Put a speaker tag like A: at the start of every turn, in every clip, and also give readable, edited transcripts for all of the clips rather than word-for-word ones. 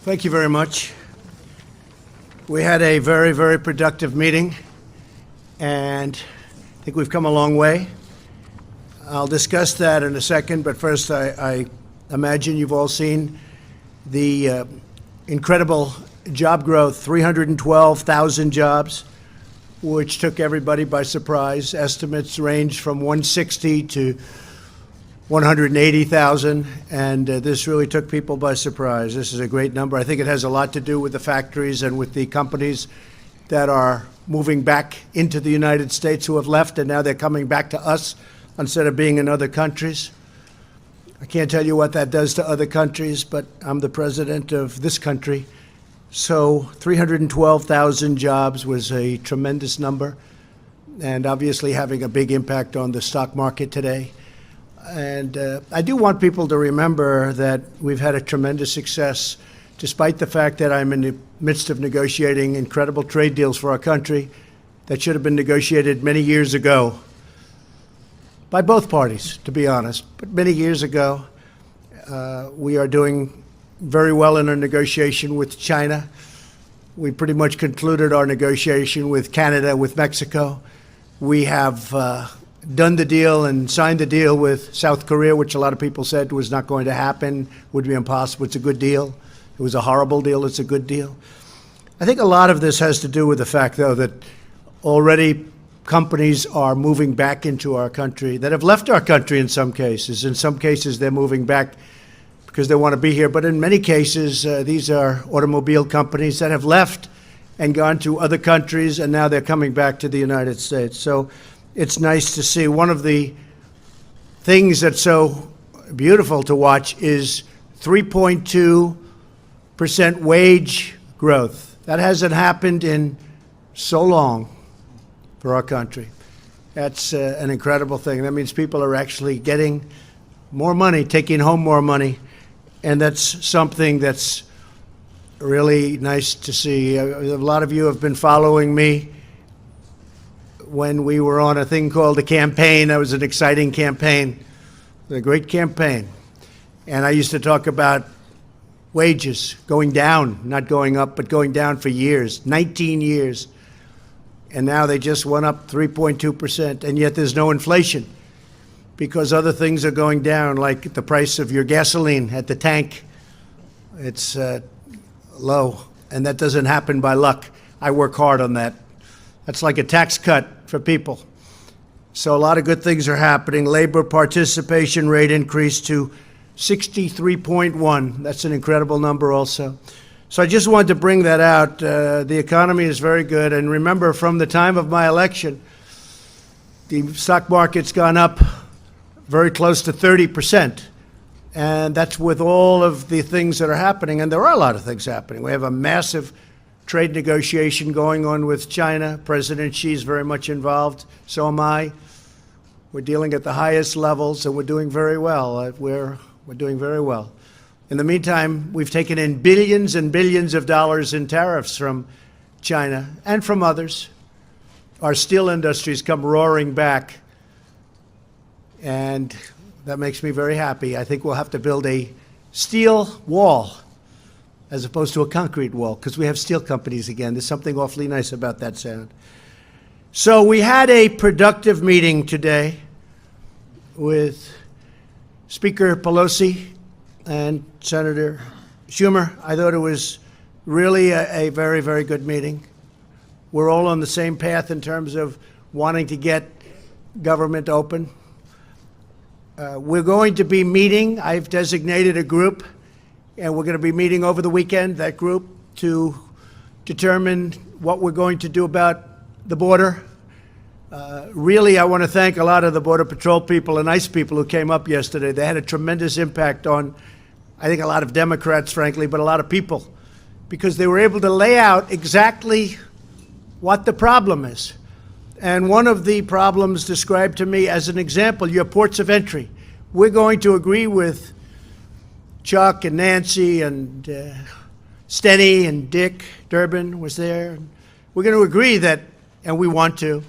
A: Thank you very much. We had a very, very productive meeting, and I think we've come a long way. I'll discuss that in a second, but first I imagine you've all seen the incredible job growth, 312,000 jobs, which took everybody by surprise. Estimates range from 160 to 180,000, and this really took people by surprise. This is a great number. I think it has a lot to do with the factories and with the companies that are moving back into the United States who have left, and now they're coming back to us instead of being in other countries. I can't tell you what that does to other countries, but I'm the president of this country. So 312,000 jobs was a tremendous number, and obviously having a big impact on the stock market today. And I do want people to remember that we've had a tremendous success, despite the fact that I'm in the midst of negotiating incredible trade deals for our country that should have been negotiated many years ago by both parties, to be honest. But many years ago, we are doing very well in our negotiation with China. We pretty much concluded our negotiation with Canada, with Mexico. We have done the deal and signed the deal with South Korea, which a lot of people said was not going to happen, would be impossible. It's a good deal. It was a horrible deal. It's a good deal. I think a lot of this has to do with the fact, though, that already companies are moving back into our country that have left our country in some cases. In some cases, they're moving back because they want to be here. But in many cases, these are automobile companies that have left and gone to other countries, and now they're coming back to the United States. So it's nice to see. One of the things that's so beautiful to watch is 3.2% wage growth. That hasn't happened in so long for our country. That's an incredible thing. That means people are actually getting more money, taking home more money, and that's something that's really nice to see. A lot of you have been following me when we were on a thing called a campaign. That was an exciting campaign, a great campaign. And I used to talk about wages going down, not going up, but going down for years, 19 years. And now they just went up 3.2%, and yet there's no inflation because other things are going down, like the price of your gasoline at the tank. It's low, and that doesn't happen by luck. I work hard on that. That's like a tax cut for people. So a lot of good things are happening. Labor participation rate increased to 63.1. That's an incredible number also. So I just wanted to bring that out. The economy is very good. And remember, from the time of my election, the stock market's gone up very close to 30%. And that's with all of the things that are happening. And there are a lot of things happening. We have a massive trade negotiation going on with China. President Xi is very much involved. So am I. We're dealing at the highest levels, and we're doing very well. We're doing very well. In the meantime, we've taken in billions and billions of dollars in tariffs from China and from others. Our steel industry's come roaring back, and that makes me very happy. I think we'll have to build a steel wall as opposed to a concrete wall, because we have steel companies again. There's something awfully nice about that sound. So we had a productive meeting today with Speaker Pelosi and Senator Schumer. I thought it was really a very, very good meeting. We're all on the same path in terms of wanting to get government open. We're going to be meeting. I've designated a group, and we're going to be meeting over the weekend, that group, to determine what we're going to do about the border. Really, I want to thank a lot of the Border Patrol people and ICE people who came up yesterday. They had a tremendous impact on, I think, a lot of Democrats, frankly, but a lot of people, because they were able to lay out exactly what the problem is. And one of the problems described to me as an example, your ports of entry. We're going to agree with Chuck and Nancy and Steny and Dick Durbin was there. We're going to agree that, and we want to,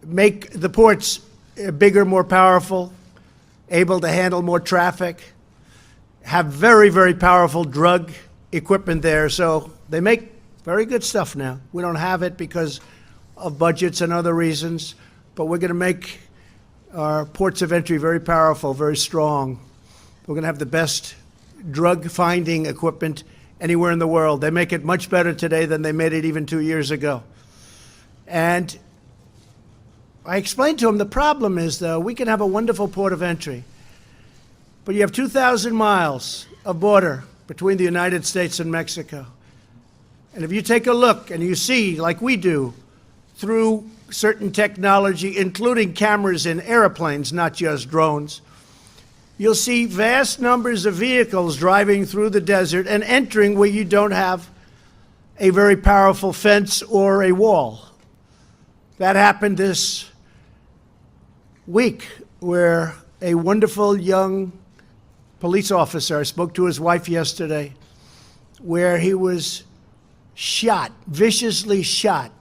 A: make the ports bigger, more powerful, able to handle more traffic, have very, very powerful drug equipment there. So they make very good stuff now. We don't have it because of budgets and other reasons, but we're going to make our ports of entry very powerful, very strong. We're going to have the best drug-finding equipment anywhere in the world. They make it much better today than they made it even 2 years ago. And I explained to him the problem is, though, we can have a wonderful port of entry, but you have 2,000 miles of border between the United States and Mexico. And if you take a look and you see, like we do, through certain technology, including cameras in airplanes, not just drones, you'll see vast numbers of vehicles driving through the desert and entering where you don't have a very powerful fence or a wall. That happened this week, where a wonderful young police officer, I spoke to his wife yesterday, where he was shot, viciously shot,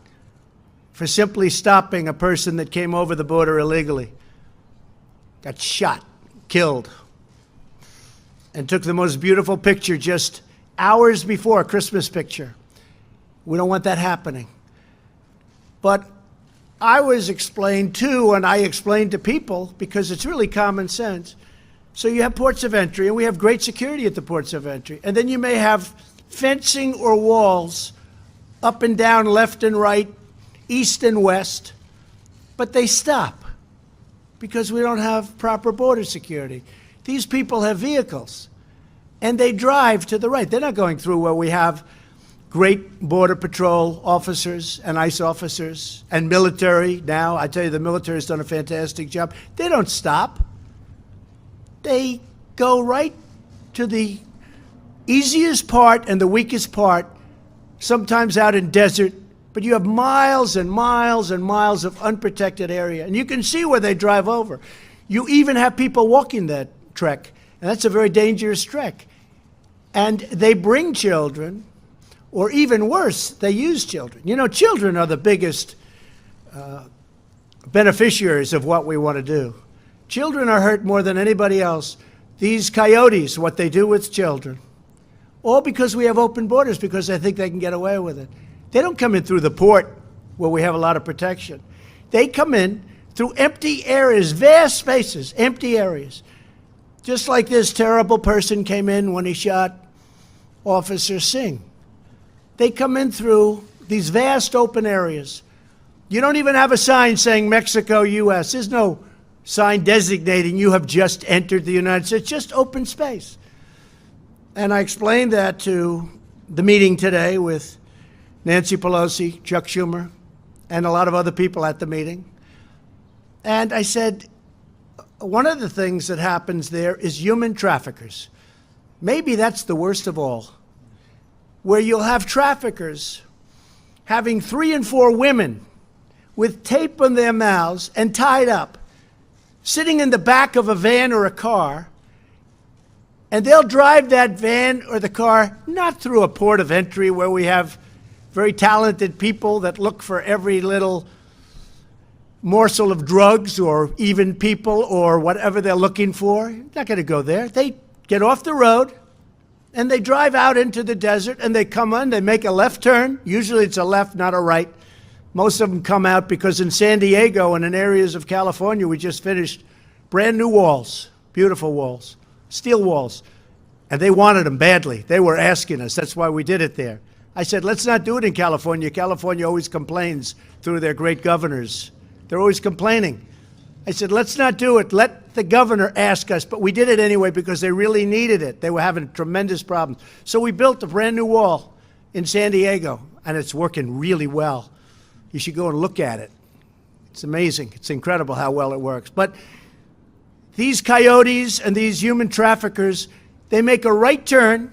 A: for simply stopping a person that came over the border illegally. Got shot, killed, and took the most beautiful picture just hours before, a Christmas picture. We don't want that happening. But I was explained to, and I explained to people, because it's really common sense. So you have ports of entry, and we have great security at the ports of entry. And then you may have fencing or walls up and down, left and right, east and west, but they stop because we don't have proper border security. These people have vehicles, and they drive to the right. They're not going through where we have great Border Patrol officers and ICE officers and military now. I tell you, the military has done a fantastic job. They don't stop. They go right to the easiest part and the weakest part, sometimes out in desert, but you have miles and miles and miles of unprotected area, and you can see where they drive over. You even have people walking that trek, and that's a very dangerous trek. And they bring children, or even worse, they use children. You know, children are the biggest beneficiaries of what we want to do. Children are hurt more than anybody else. These coyotes, what they do with children, all because we have open borders, because they think they can get away with it. They don't come in through the port where we have a lot of protection. They come in through empty areas, vast spaces, empty areas. Just like this terrible person came in when he shot Officer Singh. They come in through these vast open areas. You don't even have a sign saying Mexico, U.S. There's no sign designating you have just entered the United States, just open space. And I explained that to the meeting today with Nancy Pelosi, Chuck Schumer, and a lot of other people at the meeting. And I said, one of the things that happens there is human traffickers. Maybe that's the worst of all, where you'll have traffickers having 3 and 4 women with tape on their mouths and tied up, sitting in the back of a van or a car, and they'll drive that van or the car not through a port of entry where we have very talented people that look for every little morsel of drugs or even people or whatever they're looking for. You're not going to go there. They get off the road and they drive out into the desert and they come on, they make a left turn. Usually it's a left, not a right. Most of them come out because in San Diego and in areas of California, we just finished brand new walls, beautiful walls, steel walls. And they wanted them badly. They were asking us. That's why we did it there. I said, let's not do it in California. California always complains through their great governors. They're always complaining. I said, let's not do it. Let the governor ask us. But we did it anyway because they really needed it. They were having tremendous problems. So we built a brand new wall in San Diego, and it's working really well. You should go and look at it. It's amazing. It's incredible how well it works. But these coyotes and these human traffickers, they make a right turn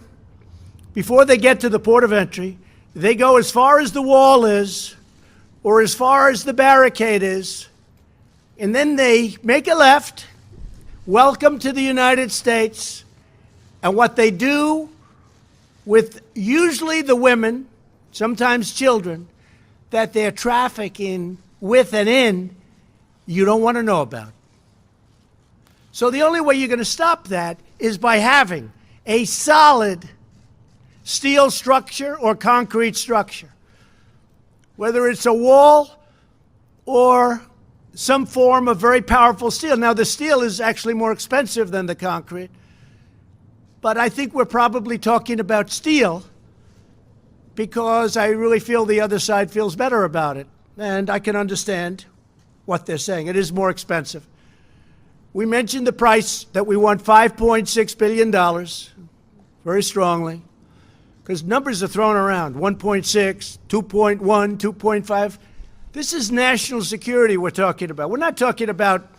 A: before they get to the port of entry. They go as far as the wall is or as far as the barricade is, and then they make a left, welcome to the United States, and what they do with usually the women, sometimes children, that they're trafficking with and in, you don't want to know about. So the only way you're going to stop that is by having a solid steel structure or concrete structure, whether it's a wall or some form of very powerful steel. Now, the steel is actually more expensive than the concrete, but I think we're probably talking about steel because I really feel the other side feels better about it. And I can understand what they're saying. It is more expensive. We mentioned the price that we want $5.6 billion very strongly because numbers are thrown around, 1.6, 2.1, 2.5. This is national security we're talking about. We're not talking about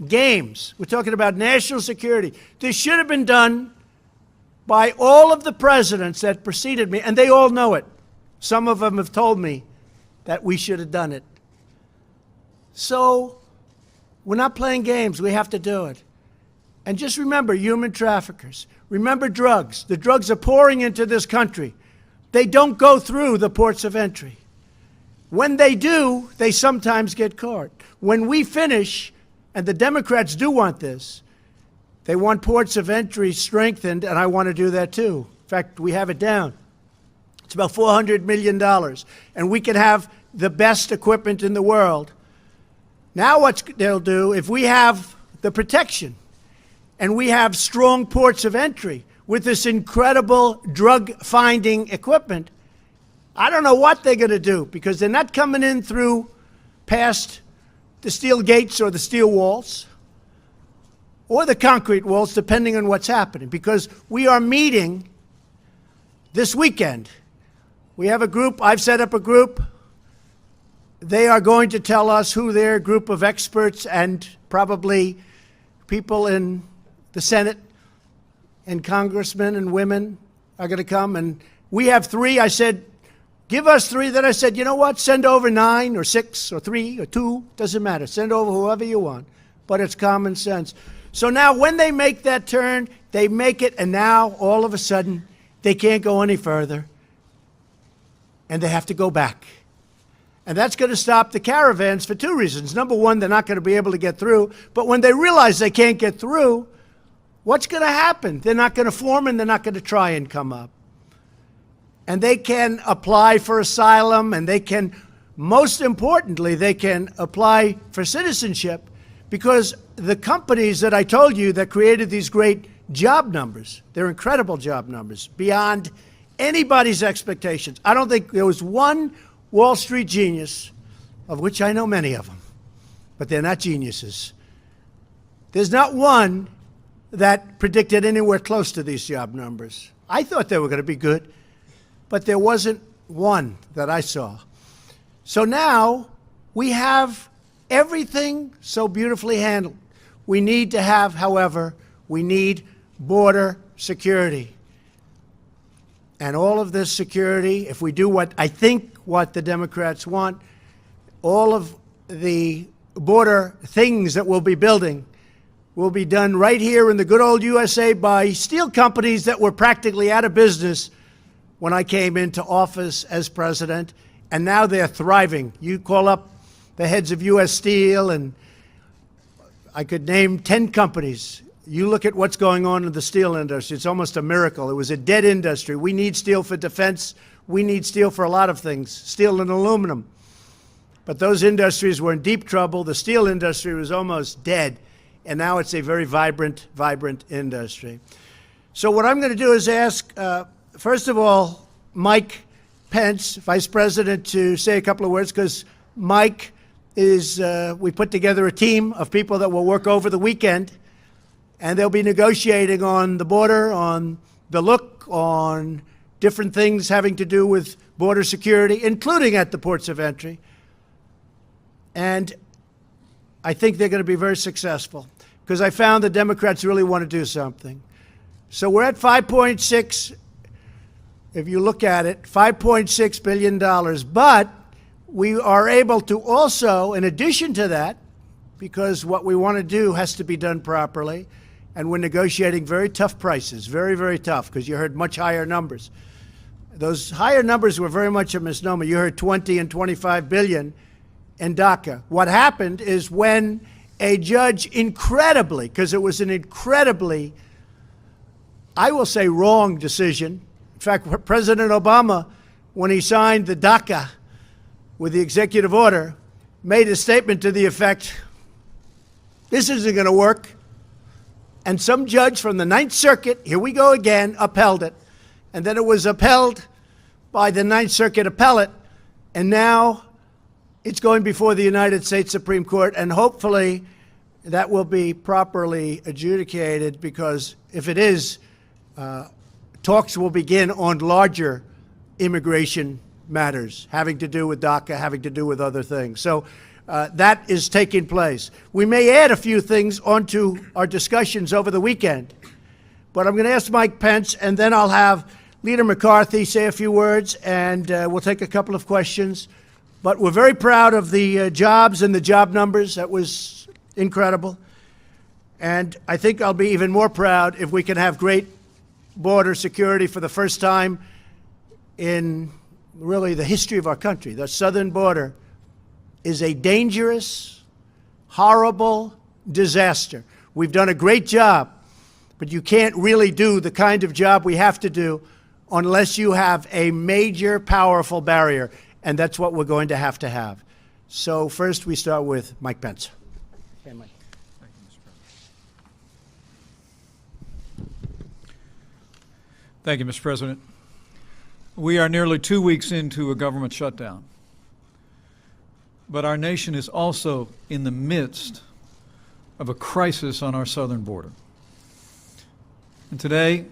A: games. We're talking about national security. This should have been done by all of the presidents that preceded me, and they all know it. Some of them have told me that we should have done it. So we're not playing games. We have to do it. And just remember human traffickers. Remember drugs. The drugs are pouring into this country. They don't go through the ports of entry. When they do, they sometimes get caught. When we finish, and the Democrats do want this, they want ports of entry strengthened, and I want to do that too. In fact, we have it down. It's about $400 million, and we can have the best equipment in the world. Now what they'll do, if we have the protection and we have strong ports of entry with this incredible drug-finding equipment, I don't know what they're going to do because they're not coming in through past the steel gates or the steel walls or the concrete walls, depending on what's happening, because we are meeting this weekend. We have a group. I've set up a group. They are going to tell us who their group of experts and probably people in the Senate and congressmen and women are going to come. And we have 3. I said, give us 3. Then I said, you know what? Send over 9 or 6 or 3 or 2. Doesn't matter. Send over whoever you want. But it's common sense. So now when they make that turn, they make it, and now all of a sudden they can't go any further. And they have to go back. And that's going to stop the caravans for 2 reasons. Number one, they're not going to be able to get through. But when they realize they can't get through, what's going to happen? They're not going to form and they're not going to try and come up. And they can apply for asylum, and they can, most importantly, they can apply for citizenship because the companies that I told you that created these great job numbers, they're incredible job numbers, beyond anybody's expectations. I don't think there was one Wall Street genius, of which I know many of them, but they're not geniuses. There's not one that predicted anywhere close to these job numbers. I thought they were going to be good, but there wasn't one that I saw. So now we have everything so beautifully handled. We need to have, however, we need border security. And all of this security, if we do what I think what the Democrats want, all of the border things that we'll be building will be done right here in the good old USA by steel companies that were practically out of business when I came into office as president, and now they're thriving. You call up the heads of U.S. Steel, and I could name 10 companies. You look at what's going on in the steel industry. It's almost a miracle. It was a dead industry. We need steel for defense. We need steel for a lot of things, steel and aluminum. But those industries were in deep trouble. The steel industry was almost dead, and now it's a very vibrant, vibrant industry. So what I'm going to do is ask, first of all, Mike Pence, Vice President, to say a couple of words, because Mike is, we put together a team of people that will work over the weekend, and they'll be negotiating on the border, on the look, on different things having to do with border security, including at the ports of entry. And I think they're going to be very successful because I found the Democrats really want to do something. So we're at 5.6, if you look at it, $5.6 billion. But we are able to also, in addition to that, because what we want to do has to be done properly, and we're negotiating very tough prices, very, very tough, because you heard much higher numbers. Those higher numbers were very much a misnomer. You heard 20 and 25 billion in DACA. What happened is when a judge incredibly, because it was an incredibly, I will say wrong decision. In fact, President Obama, when he signed the DACA with the executive order, made a statement to the effect, this isn't going to work. And some judge from the Ninth Circuit, here we go again, upheld it. And then it was upheld by the Ninth Circuit appellate. And now it's going before the United States Supreme Court. And hopefully that will be properly adjudicated, because if it is, talks will begin on larger immigration matters having to do with DACA, having to do with other things. So that is taking place. We may add a few things onto our discussions over the weekend, but I'm going to ask Mike Pence, and then I'll have Leader McCarthy say a few words, and we'll take a couple of questions. But we're very proud of the jobs and the job numbers. That was incredible. And I think I'll be even more proud if we can have great border security for the first time in really the history of our country. The southern border is a dangerous, horrible disaster. We've done a great job, but you can't really do the kind of job we have to do unless you have a major, powerful barrier, and that's what we're going to have. So first we start with Mike Pence. Okay, Mike.
B: Thank you, Mr. President. Thank you, Mr. President. We are nearly 2 weeks into a government shutdown, but our nation is also in the midst of a crisis on our southern border. And today,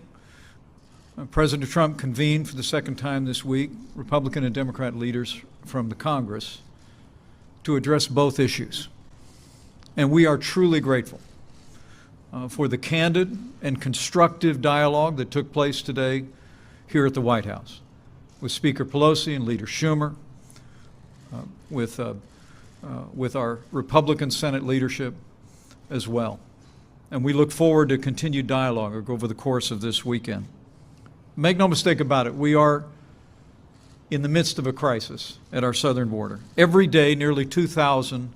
B: President Trump convened for the second time this week Republican and Democrat leaders from the Congress to address both issues. And we are truly grateful for the candid and constructive dialogue that took place today here at the White House with Speaker Pelosi and Leader Schumer, with our Republican Senate leadership as well. And we look forward to continued dialogue over the course of this weekend. Make no mistake about it, we are in the midst of a crisis at our southern border. Every day, nearly 2,000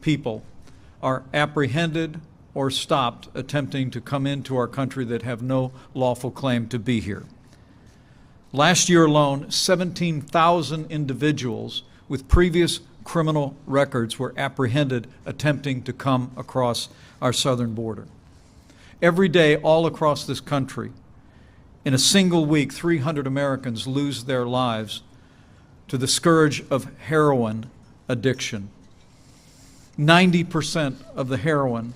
B: people are apprehended or stopped attempting to come into our country that have no lawful claim to be here. Last year alone, 17,000 individuals with previous criminal records were apprehended attempting to come across our southern border. Every day, all across this country, in a single week, 300 Americans lose their lives to the scourge of heroin addiction. 90% of the heroin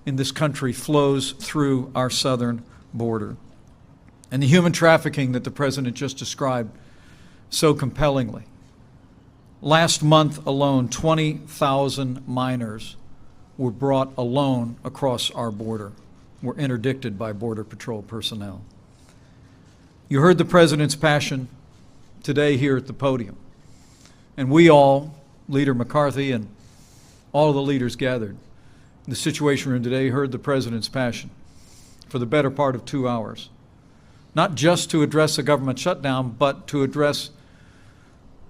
B: in this country flows through our southern border. And the human trafficking that the President just described so compellingly. Last month alone, 20,000 minors were brought alone across our border, were interdicted by Border Patrol personnel. You heard the President's passion today here at the podium. And we all, Leader McCarthy and all of the leaders gathered in the Situation Room today, heard the President's passion for the better part of 2 hours. Not just to address a government shutdown, but to address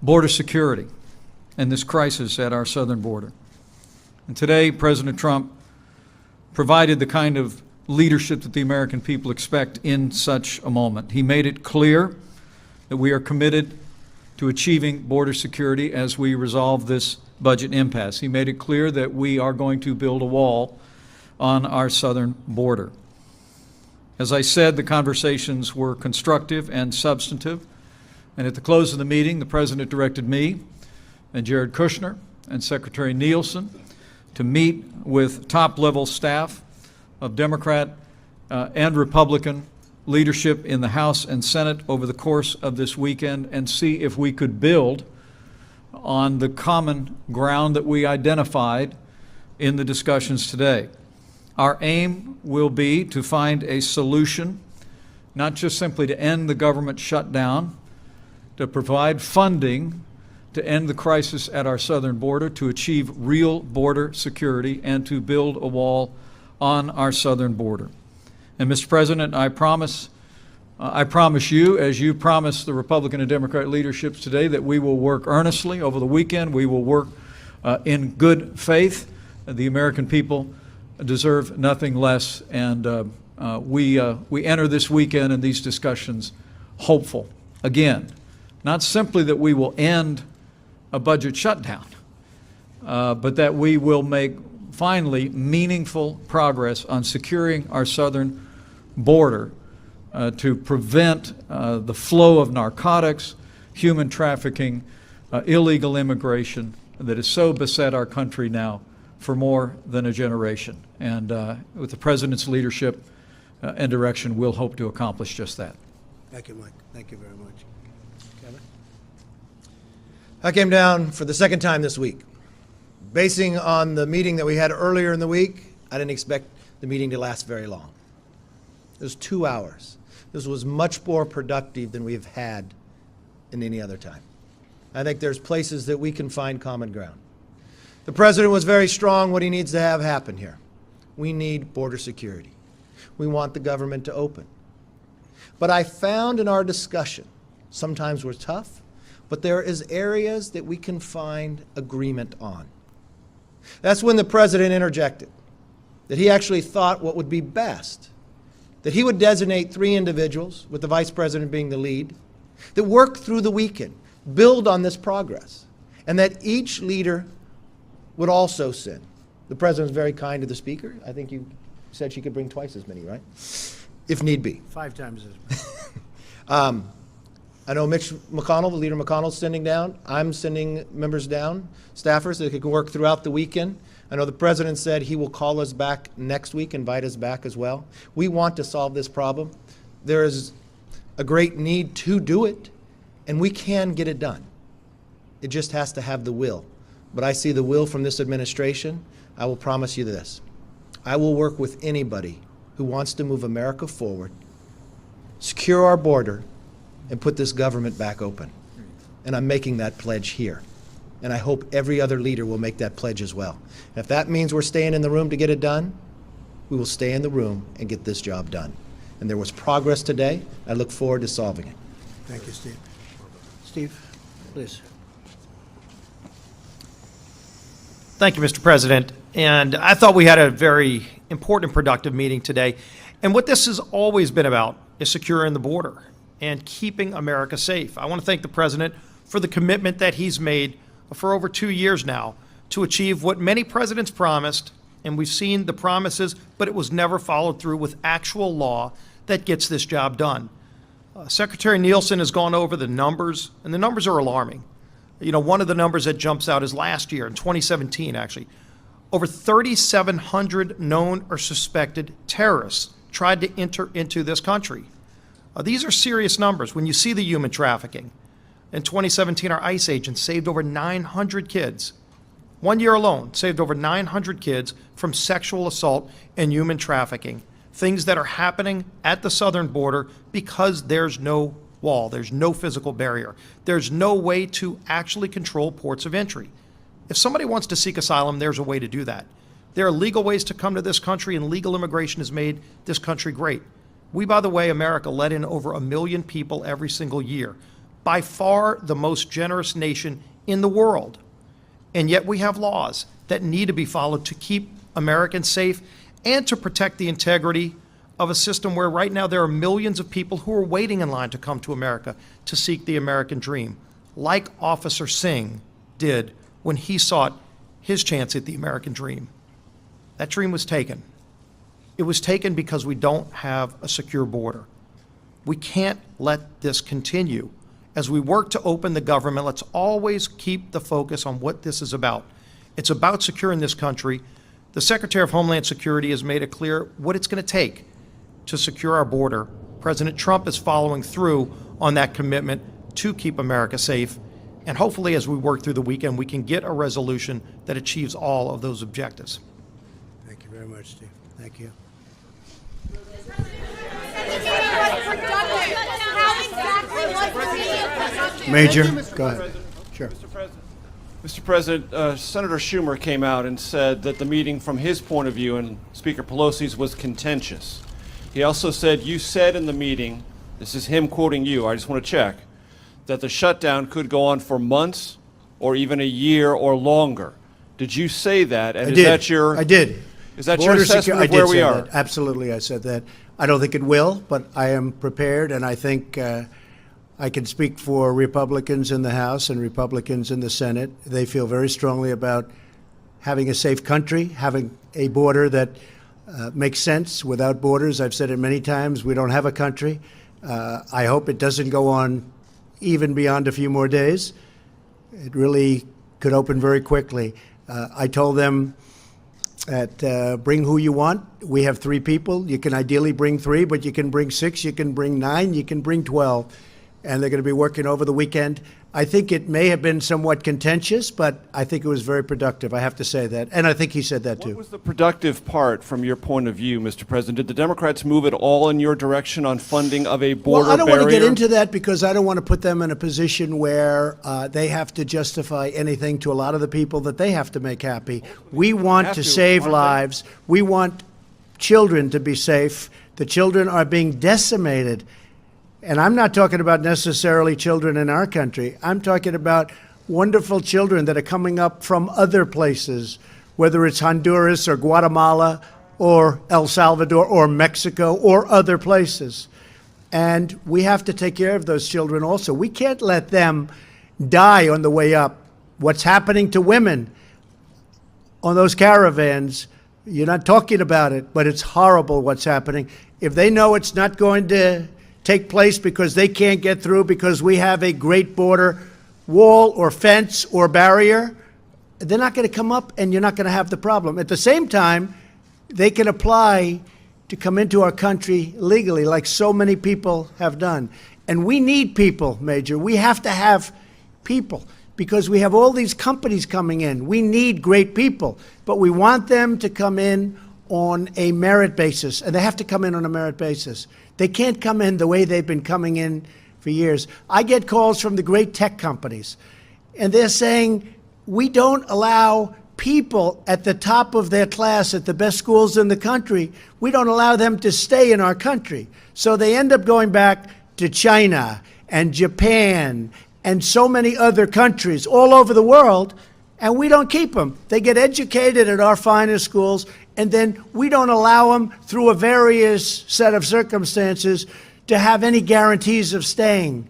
B: border security and this crisis at our southern border. And today, President Trump provided the kind of leadership that the American people expect in such a moment. He made it clear that we are committed to achieving border security as we resolve this budget impasse. He made it clear that we are going to build a wall on our southern border. As I said, the conversations were constructive and substantive, and at the close of the meeting, the President directed me and Jared Kushner and Secretary Nielsen to meet with top-level staff of Democrat and Republican leadership in the House and Senate over the course of this weekend and see if we could build on the common ground that we identified in the discussions today. Our aim will be to find a solution, not just simply to end the government shutdown, to provide funding to end the crisis at our southern border, to achieve real border security, and to build a wall on our southern border. And Mr. President, I promise you, as you promised the Republican and Democrat leaderships today, that we will work earnestly over the weekend. We will work in good faith. The American people deserve nothing less, and we enter this weekend and these discussions hopeful. Again, not simply that we will end a budget shutdown, but that we will make finally meaningful progress on securing our southern border to prevent the flow of narcotics, human trafficking, illegal immigration that has so beset our country now for more than a generation. And with the President's leadership and direction, we'll hope to accomplish just that.
A: Thank you, Mike. Thank you very much. Kevin?
C: I came down for the second time this week. Basing on the meeting that we had earlier in the week, I didn't expect the meeting to last very long. It was 2 hours. This was much more productive than we've had in any other time. I think there's places that we can find common ground. The President was very strong what he needs to have happen here. We need border security. We want the government to open. But I found in our discussion, sometimes we're tough, but there is areas that we can find agreement on. That's when the President interjected, that he actually thought what would be best, that he would designate 3 individuals, with the Vice President being the lead, that work through the weekend, build on this progress, and that each leader would also send. The President was very kind to the Speaker. I think you said she could bring twice as many, right? If need be.
A: 5 times as much.
C: I know Mitch McConnell, the leader McConnell's sending down. I'm sending members down, staffers, that can work throughout the weekend. I know the President said he will call us back next week, invite us back as well. We want to solve this problem. There is a great need to do it, and we can get it done. It just has to have the will. But I see the will from this administration. I will promise you this. I will work with anybody who wants to move America forward, secure our border, and put this government back open. And I'm making that pledge here. And I hope every other leader will make that pledge as well. And if that means we're staying in the room to get it done, we will stay in the room and get this job done. And there was progress today. I look forward to solving it.
A: Thank you, Steve. Steve, please.
D: Thank you, Mr. President. And I thought we had a very important and productive meeting today. And what this has always been about is securing the border and keeping America safe. I want to thank the President for the commitment that he's made for over 2 years now to achieve what many presidents promised, and we've seen the promises, but it was never followed through with actual law that gets this job done. Secretary Nielsen has gone over the numbers, and the numbers are alarming. You know, one of the numbers that jumps out is last year, in 2017 actually, over 3,700 known or suspected terrorists tried to enter into this country. These are serious numbers. When you see the human trafficking, in 2017, our ICE agents saved over 900 kids. 1 year alone, saved over 900 kids from sexual assault and human trafficking, things that are happening at the southern border because there's no wall, there's no physical barrier, there's no way to actually control ports of entry. If somebody wants to seek asylum, there's a way to do that. There are legal ways to come to this country, and legal immigration has made this country great. We, by the way, America, let in over 1 million people every single year, by far the most generous nation in the world. And yet we have laws that need to be followed to keep Americans safe and to protect the integrity of a system where right now there are millions of people who are waiting in line to come to America to seek the American dream, like Officer Singh did when he sought his chance at the American dream. That dream was taken. It was taken because we don't have a secure border. We can't let this continue. As we work to open the government, let's always keep the focus on what this is about. It's about securing this country. The Secretary of Homeland Security has made it clear what it's going to take to secure our border. President Trump is following through on that commitment to keep America safe. And hopefully, as we work through the weekend, we can get a resolution that achieves all of those objectives.
A: Thank you very much, Steve. Thank you. Major, go ahead. Sure.
E: Mr. President, Senator Schumer came out and said that the meeting from his point of view and Speaker Pelosi's was contentious. He also said, you said in the meeting, this is him quoting you, I just want to check, that the shutdown could go on for months or even a year or longer. Did you say that? And
A: I
E: is
A: did.
E: that your
A: I did.
E: Is that your assessment of where we are?
A: That. Absolutely, I said that. I don't think it will, but I am prepared, and I think I can speak for Republicans in the House and Republicans in the Senate. They feel very strongly about having a safe country, having a border that makes sense. Without borders, I've said it many times, we don't have a country. I hope it doesn't go on even beyond a few more days. It really could open very quickly. I told them that bring who you want. We have 3 people. You can ideally bring 3, but you can bring 6, you can bring 9, you can bring 12. And they're going to be working over the weekend. I think it may have been somewhat contentious, but I think it was very productive. I have to say that. And I think he said that too.
E: What was the productive part from your point of view, Mr. President? Did the Democrats move at all in your direction on funding of a border
A: Well, I don't
E: barrier?
A: want to get into that because I don't want to put them in a position where they have to justify anything to a lot of the people that they have to make happy. We want
E: have
A: to
E: to,
A: save
E: aren't they?
A: lives. We want children to be safe. The children are being decimated. And I'm not talking about necessarily children in our country. I'm talking about wonderful children that are coming up from other places, whether it's Honduras or Guatemala or El Salvador or Mexico or other places. And we have to take care of those children also. We can't let them die on the way up. What's happening to women on those caravans, you're not talking about it, but it's horrible what's happening. If they know it's not going to take place because they can't get through because we have a great border wall or fence or barrier, they're not going to come up and you're not going to have the problem. At the same time, they can apply to come into our country legally like so many people have done. And we need people, Major. We have to have people because we have all these companies coming in. We need great people, but we want them to come in on a merit basis, and they have to come in on a merit basis. They can't come in the way they've been coming in for years. I get calls from the great tech companies, and they're saying, we don't allow people at the top of their class at the best schools in the country, we don't allow them to stay in our country. So they end up going back to China and Japan and so many other countries all over the world, and we don't keep them. They get educated at our finest schools, and then we don't allow them through a various set of circumstances to have any guarantees of staying.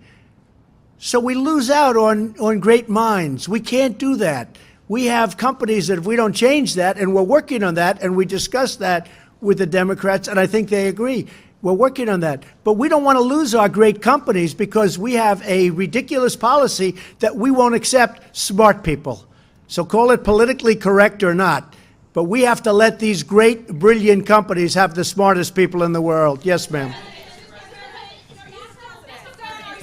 A: So we lose out on great minds. We can't do that. We have companies that if we don't change that, and we're working on that, and we discussed that with the Democrats, and I think they agree. We're working on that. But we don't want to lose our great companies because we have a ridiculous policy that we won't accept smart people. So call it politically correct or not. But we have to let these great, brilliant companies have the smartest people in the world. Yes, ma'am.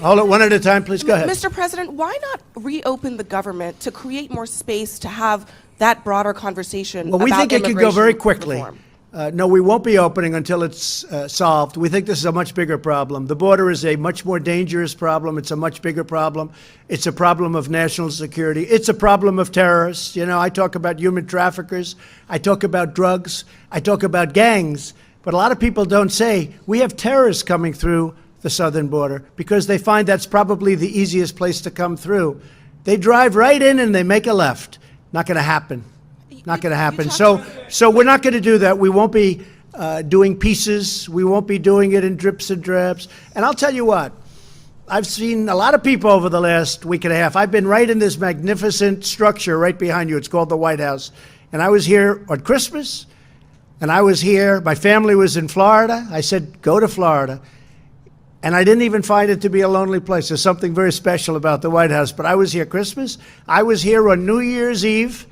A: Hold it one at a time, please. Go ahead.
F: Mr. President, why not reopen the government to create more space to have that broader conversation
A: Well, we
F: about
A: think it could go very
F: immigration
A: quickly.
F: reform?
A: No, we won't be opening until it's solved. We think this is a much bigger problem. The border is a much more dangerous problem. It's a much bigger problem. It's a problem of national security. It's a problem of terrorists. You know, I talk about human traffickers. I talk about drugs. I talk about gangs. But a lot of people don't say we have terrorists coming through the southern border because they find that's probably the easiest place to come through. They drive right in and they make a left. Not going to happen. Not going to happen. So we're not going to do that. We won't be doing pieces. We won't be doing it in drips and drabs. And I'll tell you what, I've seen a lot of people over the last week and a half. I've been right in this magnificent structure right behind you. It's called the White House. And I was here on Christmas, and I was here. My family was in Florida. I said, go to Florida. And I didn't even find it to be a lonely place. There's something very special about the White House. But I was here Christmas. I was here on New Year's Eve.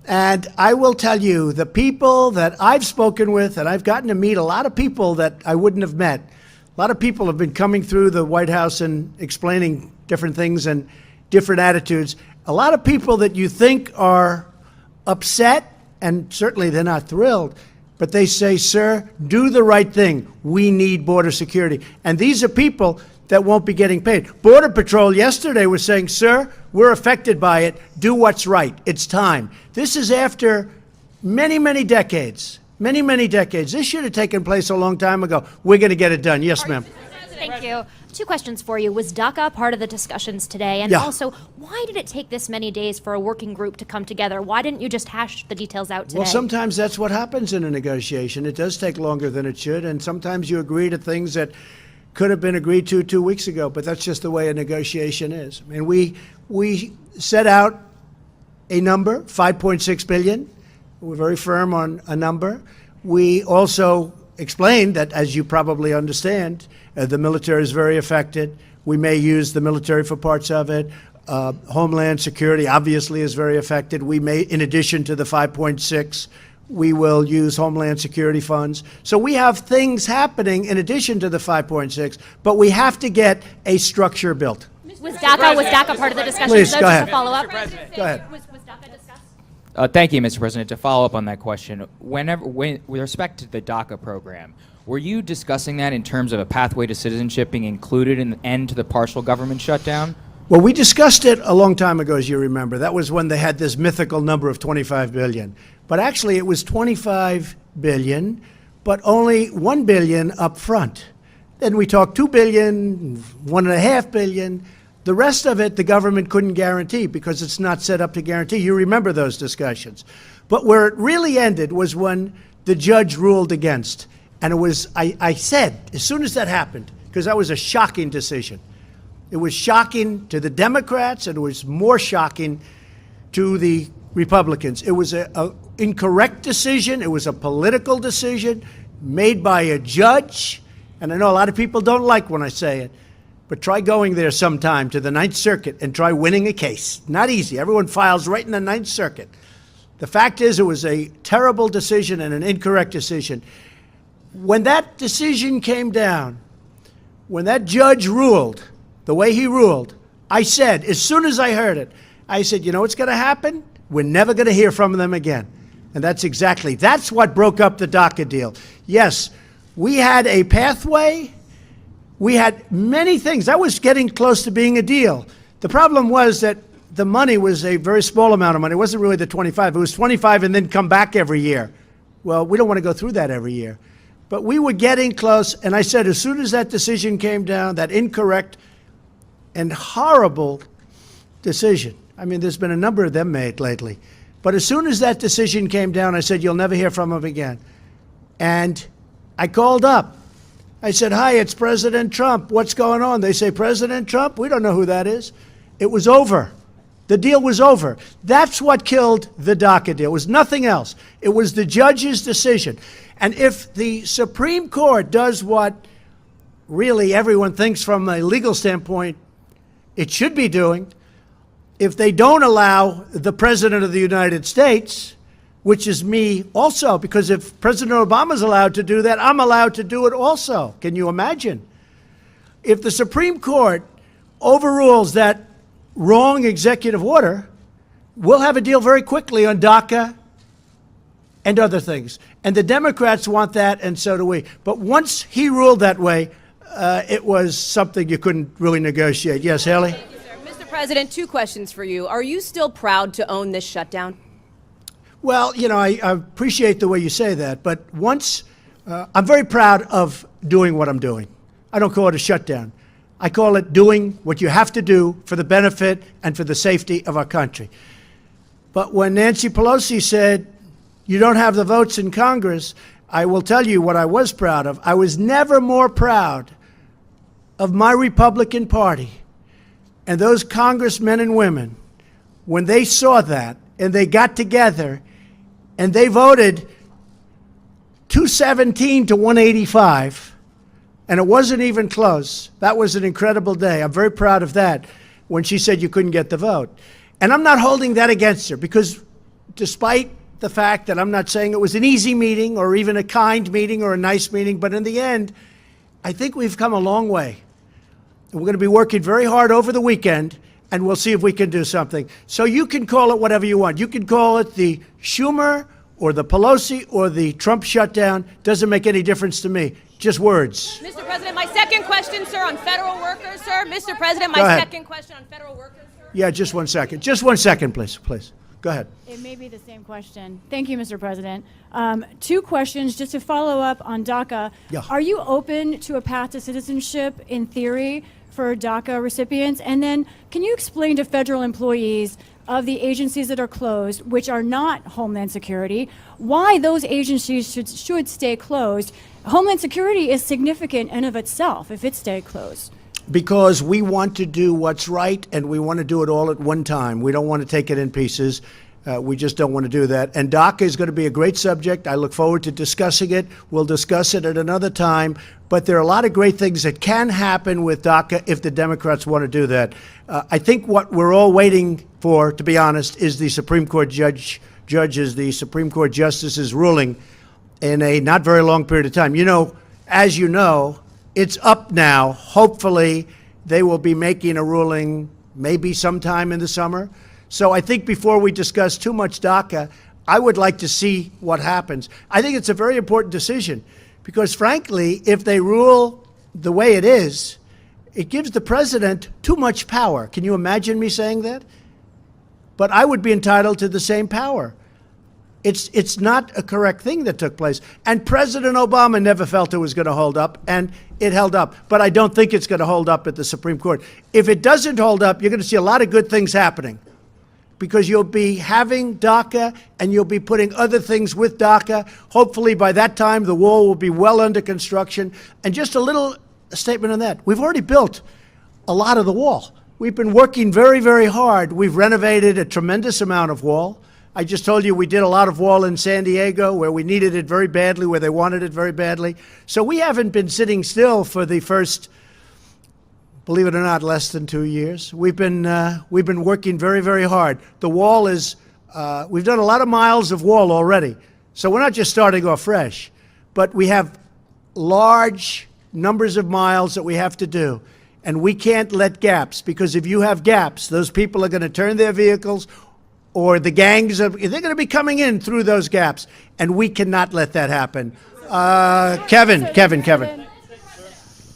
A: And I will tell you, the people that I've spoken with, and I've gotten to meet a lot of people that I wouldn't have met. A lot of people have been coming through the White House and explaining different things and different attitudes. A lot of people that you think are upset, and certainly they're not thrilled, but they say, sir, do the right thing. We need border security. And these are people that won't be getting paid. Border Patrol yesterday was saying, sir, we're affected by it. Do what's right. It's time. This is after many, many decades. Many, many decades. This should have taken place a long time ago. We're going to get it done. Yes, ma'am.
G: Thank you. 2 questions for you. Was DACA part of the discussions today? And
A: Yeah.
G: also, why did it take this many days for a working group to come together? Why didn't you just hash the details out today?
A: Well, sometimes that's what happens in a negotiation. It does take longer than it should, and sometimes you agree to things that could have been agreed to 2 weeks ago, but that's just the way a negotiation is. I mean, we set out a number, 5.6 billion. We're very firm on a number. We also explained that, as you probably understand, the military is very affected. We may use the military for parts of it. Homeland Security obviously is very affected. We may, in addition to the 5.6, we will use Homeland Security funds. So we have things happening in addition to the 5.6, but we have to get a structure built.
G: Was DACA part of the discussion?
A: Please,
G: though,
A: go
G: just
A: ahead.
G: to follow up?
A: Go ahead.
G: Was DACA discussed?
H: Thank you, Mr. President. To follow up on that question, with respect to the DACA program, were you discussing that in terms of a pathway to citizenship being included in the end to the partial government shutdown?
A: Well, we discussed it a long time ago, as you remember. That was when they had this mythical number of 25 billion. But actually, it was 25 billion, but only 1 billion up front. Then we talked 2 billion, 1.5 billion. The rest of it, the government couldn't guarantee because it's not set up to guarantee. You remember those discussions. But where it really ended was when the judge ruled against. And it was, I said, as soon as that happened, because that was a shocking decision. It was shocking to the Democrats, and it was more shocking to the Republicans. It was an incorrect decision. It was a political decision made by a judge. And I know a lot of people don't like when I say it, but try going there sometime to the Ninth Circuit and try winning a case. Not easy. Everyone files right in the Ninth Circuit. The fact is, it was a terrible decision and an incorrect decision. When that decision came down, when that judge ruled the way he ruled, I said, as soon as I heard it, I said, you know what's going to happen? We're never going to hear from them again. And that's what broke up the DACA deal. Yes, we had a pathway. We had many things. That was getting close to being a deal. The problem was that the money was a very small amount of money. It wasn't really the 25. It was 25 and then come back every year. Well, we don't want to go through that every year. But we were getting close, and I said, as soon as that decision came down, that incorrect and horrible decision. I mean, there's been a number of them made lately. But as soon as that decision came down, I said, you'll never hear from them again. And I called up. I said, hi, it's President Trump. What's going on? They say, President Trump? We don't know who that is. It was over. The deal was over. That's what killed the DACA deal. It was nothing else. It was the judge's decision. And if the Supreme Court does what really everyone thinks from a legal standpoint it should be doing, if they don't allow the President of the United States, which is me also, because if President Obama's allowed to do that, I'm allowed to do it also. Can you imagine? If the Supreme Court overrules that wrong executive order, we'll have a deal very quickly on DACA and other things. And the Democrats want that, and so do we. But once he ruled that way, it was something you couldn't really negotiate. Yes, Haley?
I: Thank you, sir. Mr. President, 2 questions for you. Are you still proud to own this shutdown?
A: Well, you know, I appreciate the way you say that, but I'm very proud of doing what I'm doing. I don't call it a shutdown. I call it doing what you have to do for the benefit and for the safety of our country. But when Nancy Pelosi said, you don't have the votes in Congress, I will tell you what I was proud of. I was never more proud of my Republican Party and those congressmen and women when they saw that and they got together and they voted 217 to 185, and it wasn't even close. That was an incredible day. I'm very proud of that when she said you couldn't get the vote. And I'm not holding that against her, because despite the fact that I'm not saying it was an easy meeting or even a kind meeting or a nice meeting, but in the end, I think we've come a long way. And we're going to be working very hard over the weekend, and we'll see if we can do something. So you can call it whatever you want. You can call it the Schumer or the Pelosi or the Trump shutdown. Doesn't make any difference to me. Just words.
I: Mr. President, my second question, sir, on federal workers, sir. Mr. President,
A: Go
I: my
A: ahead.
I: second question on federal workers, sir.
A: Yeah, just 1 second. Just 1 second, please. Please. Go ahead.
J: It may be the same question. Thank you, Mr. President. 2 questions just to follow up on DACA.
A: Yeah.
J: Are you open to a path to citizenship in theory for DACA recipients? And then can you explain to federal employees of the agencies that are closed, which are not Homeland Security, why those agencies should stay closed. Homeland Security is significant in of itself if it stay closed.
A: Because we want to do what's right, and we want to do it all at one time. We don't want to take it in pieces. We just don't want to do that. And DACA is going to be a great subject. I look forward to discussing it. We'll discuss it at another time. But there are a lot of great things that can happen with DACA if the Democrats want to do that. I think what we're all waiting for, to be honest, is the Supreme Court judges, the Supreme Court justices ruling in a not very long period of time. You know, as you know, it's up now. Hopefully, they will be making a ruling maybe sometime in the summer. So I think before we discuss too much DACA, I would like to see what happens. I think it's a very important decision because, frankly, if they rule the way it is, it gives the president too much power. Can you imagine me saying that? But I would be entitled to the same power. It's not a correct thing that took place. And President Obama never felt it was going to hold up, and it held up. But I don't think it's going to hold up at the Supreme Court. If it doesn't hold up, you're going to see a lot of good things happening because you'll be having DACA and you'll be putting other things with DACA. Hopefully by that time, the wall will be well under construction. And just a little statement on that. We've already built a lot of the wall. We've been working very, very hard. We've renovated a tremendous amount of wall. I just told you we did a lot of wall in San Diego where we needed it very badly, where they wanted it very badly. So we haven't been sitting still for the first, believe it or not, less than 2 years. We've been working very, very hard. The wall is, we've done a lot of miles of wall already. So we're not just starting off fresh, but we have large numbers of miles that we have to do. And we can't let gaps, because if you have gaps, those people are going to turn their vehicles, or the gangs, they're going to be coming in through those gaps. And we cannot let that happen. Kevin.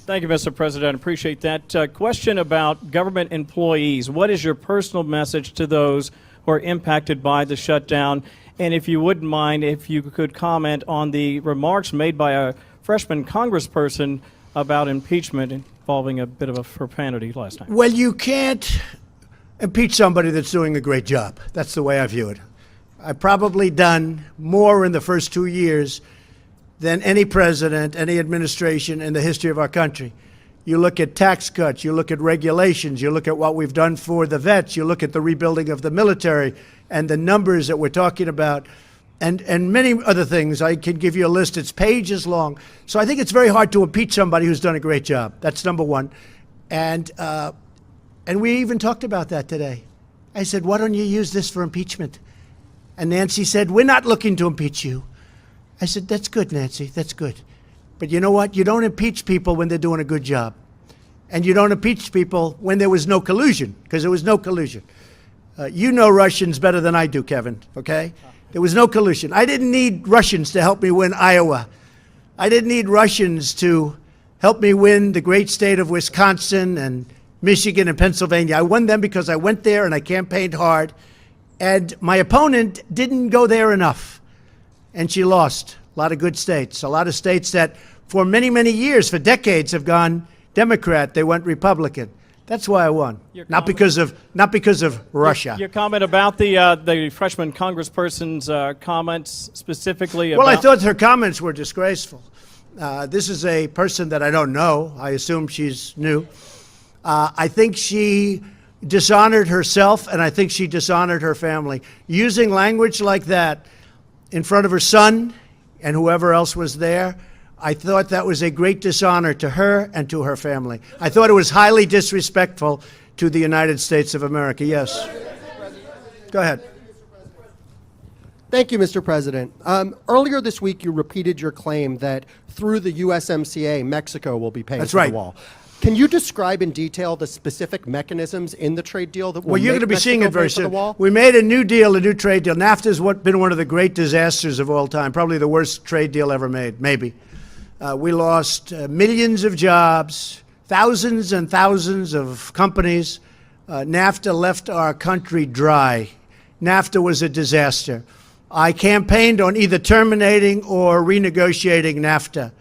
K: Thank you, Mr. President. I appreciate that. Question about government employees. What is your personal message to those who are impacted by the shutdown? And if you wouldn't mind, if you could comment on the remarks made by a freshman congressperson about impeachment involving a bit of a profanity last night.
A: Well, you can't impeach somebody that's doing a great job. That's the way I view it. I've probably done more in the first 2 years than any president, any administration in the history of our country. You look at tax cuts, you look at regulations, you look at what we've done for the vets, you look at the rebuilding of the military and the numbers that we're talking about, and many other things. I can give you a list. It's pages long. So I think it's very hard to impeach somebody who's done a great job. That's number one. And we even talked about that today. I said, why don't you use this for impeachment? And Nancy said, we're not looking to impeach you. I said, that's good, Nancy, that's good. But you know what? You don't impeach people when they're doing a good job. And you don't impeach people when there was no collusion, because there was no collusion. You know Russians better than I do, Kevin, okay? There was no collusion. I didn't need Russians to help me win Iowa. I didn't need Russians to help me win the great state of Wisconsin and Michigan and Pennsylvania. I won them because I went there and I campaigned hard. And my opponent didn't go there enough. And she lost a lot of good states, a lot of states that for many, many years, for decades, have gone Democrat. They went Republican. That's why I won. Not because of Russia.
K: Your comment about the freshman congressperson's comments specifically about...
A: Well, I thought her comments were disgraceful. This is a person that I don't know. I assume she's new. I think she dishonored herself, and I think she dishonored her family. Using language like that in front of her son and whoever else was there, I thought that was a great dishonor to her and to her family. I thought it was highly disrespectful to the United States of America. Yes. Go ahead.
L: Thank you, Mr. President. Earlier this week, you repeated your claim that through the USMCA, Mexico will be paying for the wall. Can you describe in detail the specific mechanisms in the trade deal that will
A: Well, you're going to be
L: Mexico
A: seeing it
L: pay
A: very
L: for the
A: soon.
L: wall?
A: We made a new deal, a new trade deal. NAFTA has been one of the great disasters of all time, probably the worst trade deal ever made, maybe. We lost millions of jobs, thousands and thousands of companies. NAFTA left our country dry. NAFTA was a disaster. I campaigned on either terminating or renegotiating NAFTA.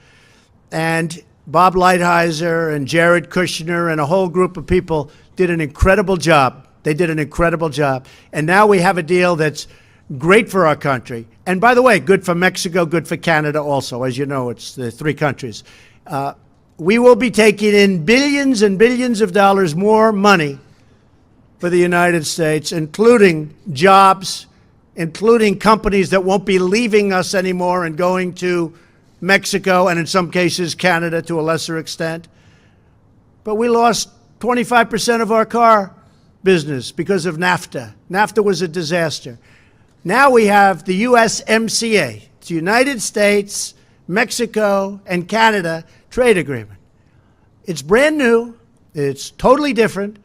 A: And Bob Lighthizer and Jared Kushner and a whole group of people did an incredible job. They did an incredible job. And now we have a deal that's great for our country. And by the way, good for Mexico, good for Canada also. As you know, it's the three countries. We will be taking in billions and billions of dollars more money for the United States, including jobs, including companies that won't be leaving us anymore and going to Mexico and in some cases Canada to a lesser extent. But we lost 25% of our car business because of NAFTA. NAFTA was a disaster. Now we have the USMCA. It's the United States, Mexico, and Canada trade agreement. It's brand new. It's totally different.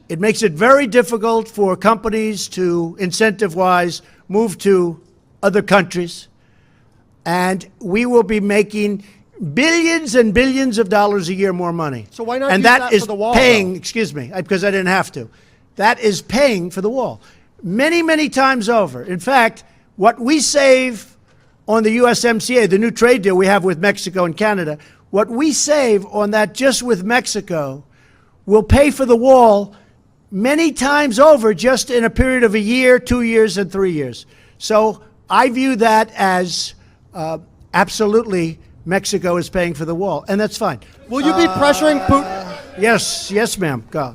A: It makes it very difficult for companies to, incentive-wise, move to other countries. And we will be making billions and billions of dollars a year more money.
L: So why not
A: and
L: use
A: that
L: that
A: is
L: for the wall,
A: paying,
L: though?
A: excuse me, because I didn't have to. That is paying for the wall. Many, many times over. In fact, what we save on the USMCA, the new trade deal we have with Mexico and Canada, what we save on that just with Mexico will pay for the wall many times over just in a period of a year, 2 years, and 3 years. So I view that as absolutely Mexico is paying for the wall, and that's fine.
L: Will you be pressuring Putin?
A: Yes, ma'am. Go.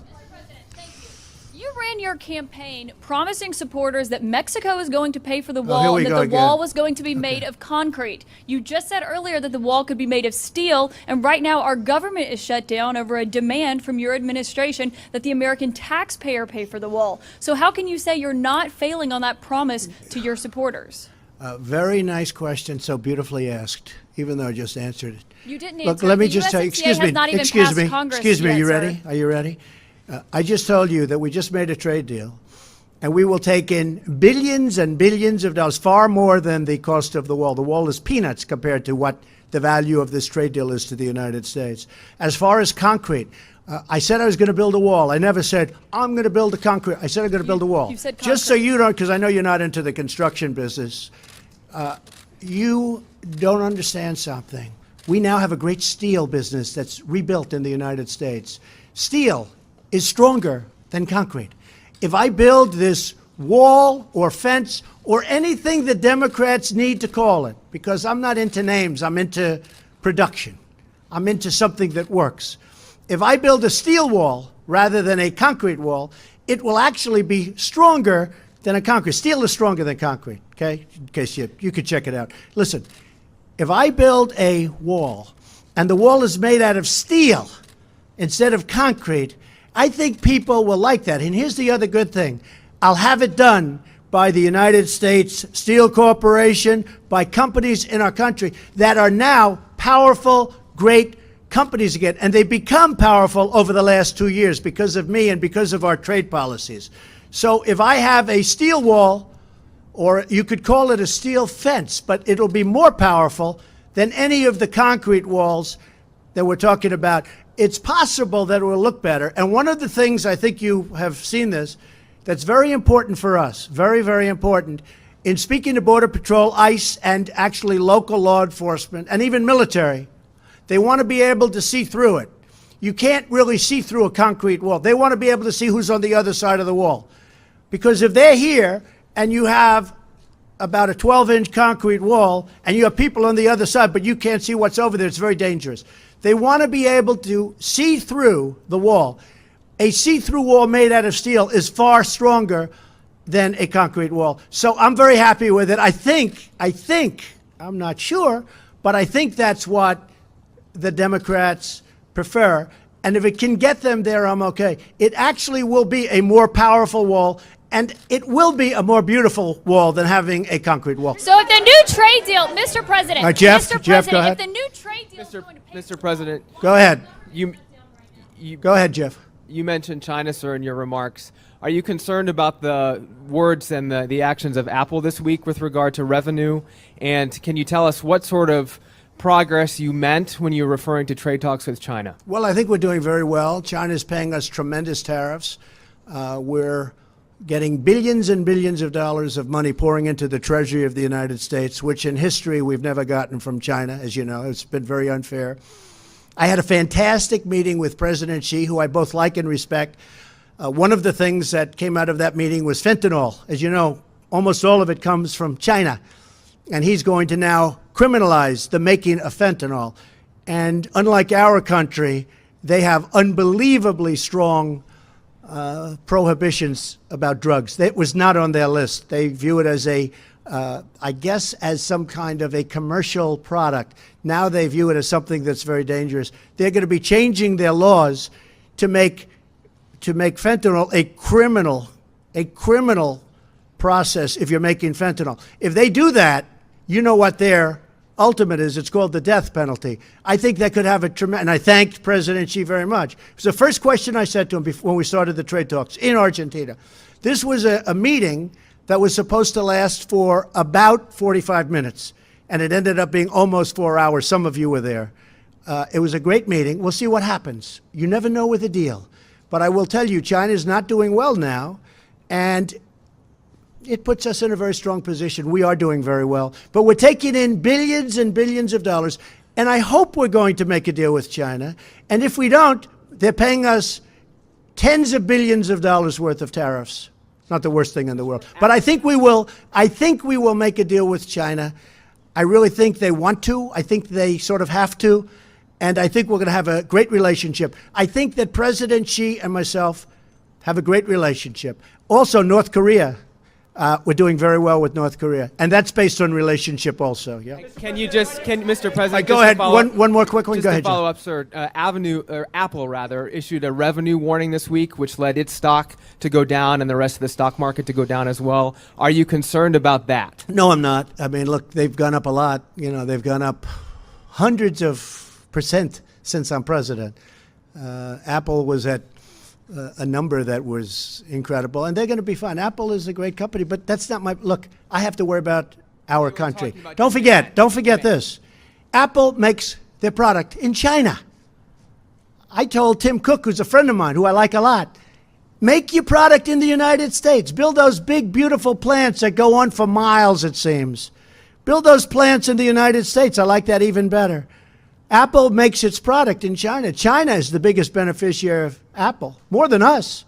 M: You ran your campaign promising supporters that Mexico is going to pay for the
A: here
M: wall
A: we
M: and that
A: go
M: the
A: again.
M: wall was going to be made of concrete. You just said earlier that the wall could be made of steel, and right now our government is shut down over a demand from your administration that the American taxpayer pay for the wall. So how can you say you're not failing on that promise to your supporters?
A: Very nice question, so beautifully asked, even though I just answered it.
M: You didn't
A: Look,
M: answer.
A: let me
M: The
A: just tell you,
M: USMCA
A: excuse me,
M: has not even
A: excuse
M: passed
A: me,
M: Congress
A: excuse me,
M: yet,
A: are you
M: sir.
A: ready? Are you ready? I just told you that we just made a trade deal, and we will take in billions and billions of dollars, far more than the cost of the wall. The wall is peanuts compared to what the value of this trade deal is to the United States. As far as concrete, I said I was going to build a wall. I never said, I'm going to build a concrete. I said I'm going to build a wall.
M: You said
A: Just so
M: concrete.
A: you don't, because I know you're not into the construction business, you don't understand something. We now have a great steel business that's rebuilt in the United States. Steel is stronger than concrete. If I build this wall or fence or anything the Democrats need to call it, because I'm not into names, I'm into production. I'm into something that works. If I build a steel wall rather than a concrete wall, it will actually be stronger than a concrete. Steel is stronger than concrete, okay? In case you could check it out. Listen, if I build a wall and the wall is made out of steel instead of concrete, I think people will like that. And here's the other good thing. I'll have it done by the United States Steel Corporation, by companies in our country that are now powerful, great companies again. And they become powerful over the last 2 years because of me and because of our trade policies. So if I have a steel wall, or you could call it a steel fence, but it'll be more powerful than any of the concrete walls that we're talking about. It's possible that it will look better. And one of the things, I think you have seen this, that's very important for us, very, very important, in speaking to Border Patrol, ICE, and actually local law enforcement, and even military, they want to be able to see through it. You can't really see through a concrete wall. They want to be able to see who's on the other side of the wall. Because if they're here and you have about a 12-inch concrete wall and you have people on the other side, but you can't see what's over there, it's very dangerous. They want to be able to see through the wall. A see-through wall made out of steel is far stronger than a concrete wall. So I'm very happy with it. I think, I'm not sure, but I think that's what the Democrats prefer. And if it can get them there, I'm okay. It actually will be a more powerful wall, and it will be a more beautiful wall than having a concrete wall.
M: So if the new trade deal, Mr. President,
A: Jeff,
M: Mr.
A: Jeff, go
M: President,
A: ahead.
M: if the new trade deal is going to pay
N: Mr. President,
A: Go ahead.
N: you
A: Go ahead, Jeff.
N: you mentioned China, sir, in your remarks. Are you concerned about the words and the actions of Apple this week with regard to revenue? And can you tell us what sort of progress you meant when you were referring to trade talks with China?
A: Well, I think we're doing very well. China's paying us tremendous tariffs. We're getting billions and billions of dollars of money pouring into the Treasury of the United States, which in history we've never gotten from China, as you know. It's been very unfair. I had a fantastic meeting with President Xi, who I both like and respect. One of the things that came out of that meeting was fentanyl. As you know, almost all of it comes from China. And he's going to now criminalize the making of fentanyl. And unlike our country, they have unbelievably strong prohibitions about drugs. It was not on their list. They view it as I guess, as some kind of a commercial product. Now they view it as something that's very dangerous. They're going to be changing their laws to make fentanyl a criminal process if you're making fentanyl. If they do that, you know what their ultimate is. It's called the death penalty. I think that could have a tremendous, and I thanked President Xi very much. It was the first question I said to him when we started the trade talks in Argentina. This was a meeting that was supposed to last for about 45 minutes, and it ended up being almost 4 hours. Some of you were there. It was a great meeting. We'll see what happens. You never know with a deal. But I will tell you, China is not doing well now, and it puts us in a very strong position. We are doing very well. But we're taking in billions and billions of dollars, and I hope we're going to make a deal with China. And if we don't, they're paying us tens of billions of dollars worth of tariffs. It's not the worst thing in the world. But I think we will make a deal with China. I really think they want to. I think they sort of have to. And I think we're going to have a great relationship. I think that President Xi and myself have a great relationship. Also, North Korea. We're doing very well with North Korea. And that's based on relationship also. Yeah.
N: Mr. President,
A: go ahead. One more quick one.
N: Just
A: Go ahead,
N: to follow up, sir. Apple issued a revenue warning this week, which led its stock to go down and the rest of the stock market to go down as well. Are you concerned about that?
A: No, I'm not. I mean, look, they've gone up a lot. You know, they've gone up hundreds of % since I'm president. Apple was at a number that was incredible, and they're going to be fine. Apple is a great company, but that's not my look. I have to worry about our country. Don't forget this. Apple makes their product in China. I told Tim Cook, who's a friend of mine, who I like a lot, make your product in the United States. Build those big, beautiful plants that go on for miles, it seems. Build those plants in the United States. I like that even better. Apple makes its product in China. China is the biggest beneficiary of Apple, more than us,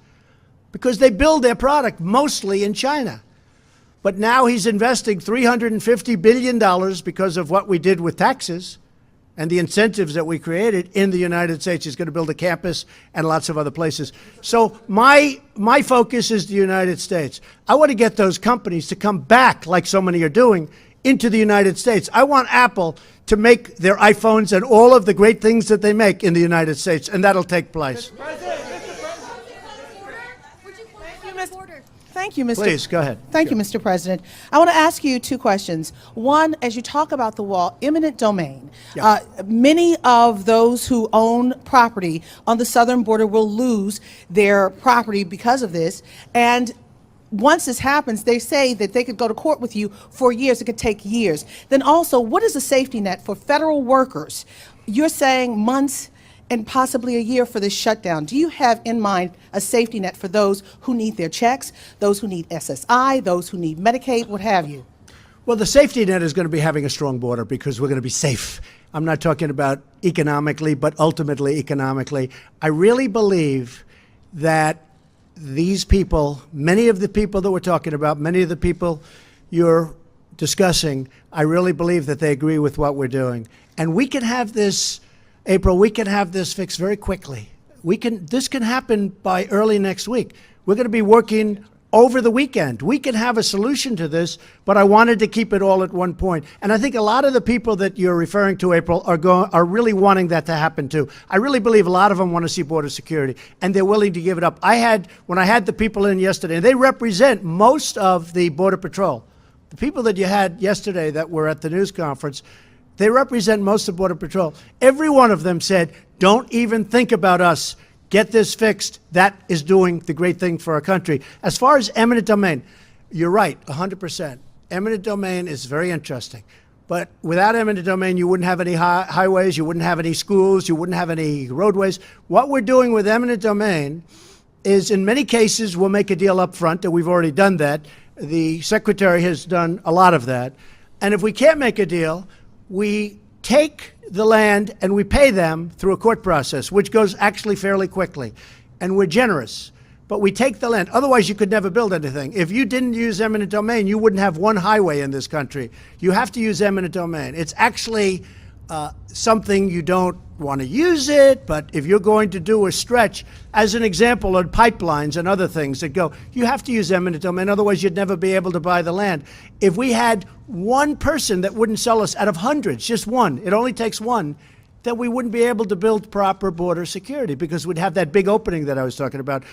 A: because they build their product mostly in China. But now he's investing $350 billion because of what we did with taxes and the incentives that we created in the United States. He's going to build a campus and lots of other places. So my focus is the United States. I want to get those companies to come back, like so many are doing, into the United States. I want Apple to make their iPhones and all of the great things that they make in the United States, and that'll take place.
O: Thank you, Mr.
A: Please, go ahead.
O: Thank you, Mr. President. I want to ask you two questions. One, as you talk about the wall, eminent domain.
A: Yeah.
O: Many of those who own property on the southern border will lose their property because of this. And once this happens, they say that they could go to court with you for years. It could take years. Then also, what is a safety net for federal workers? You're saying months and possibly a year for this shutdown. Do you have in mind a safety net for those who need their checks, those who need SSI, those who need Medicaid, what have you?
A: Well, the safety net is going to be having a strong border because we're going to be safe. I'm not talking about economically, but ultimately economically. I really believe that these people, many of the people that we're talking about, many of the people you're discussing, I really believe that they agree with what we're doing. And we can have this, April, we can have this fixed very quickly. This can happen by early next week. We're going to be working over the weekend. We can have a solution to this, but I wanted to keep it all at one point. And I think a lot of the people that you're referring to, April, are really wanting that to happen too. I really believe a lot of them want to see border security, and they're willing to give it up. When I had the people in yesterday, and they represent most of the Border Patrol. The people that you had yesterday that were at the news conference, they represent most of Border Patrol. Every one of them said, don't even think about us. Get this fixed. That is doing the great thing for our country. As far as eminent domain, you're right, 100%. Eminent domain is very interesting. But without eminent domain, you wouldn't have any highways, you wouldn't have any schools, you wouldn't have any roadways. What we're doing with eminent domain is, in many cases, we'll make a deal up front, and we've already done that. The Secretary has done a lot of that. And if we can't make a deal, we take the land and we pay them through a court process, which goes actually fairly quickly. And we're generous. but we take the land. Otherwise, you could never build anything. If you didn't use eminent domain, you wouldn't have one highway in this country. You have to use eminent domain. It's actually something you don't want to use it, but if you're going to do a stretch, as an example, on pipelines and other things that go, you have to use eminent domain, otherwise you'd never be able to buy the land. If we had one person that wouldn't sell us out of hundreds, just one, it only takes one, that we wouldn't be able to build proper border security because we'd have that big opening that I was talking about.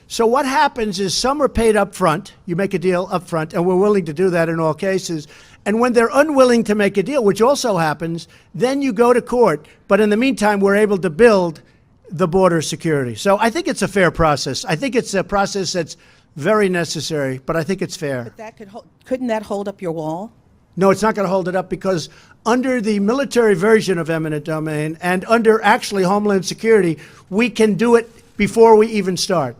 A: So what happens is some are paid up front. You make a deal up front, and we're willing to do that in all cases. And when they're unwilling to make a deal, which also happens, then you go to court. But in the meantime, we're able to build the border security. So I think it's a fair process. I think it's a process that's very necessary, but I think it's fair.
O: But couldn't that hold up your wall?
A: No, it's not going to hold it up because under the military version of eminent domain and under actually Homeland Security, we can do it before we even start.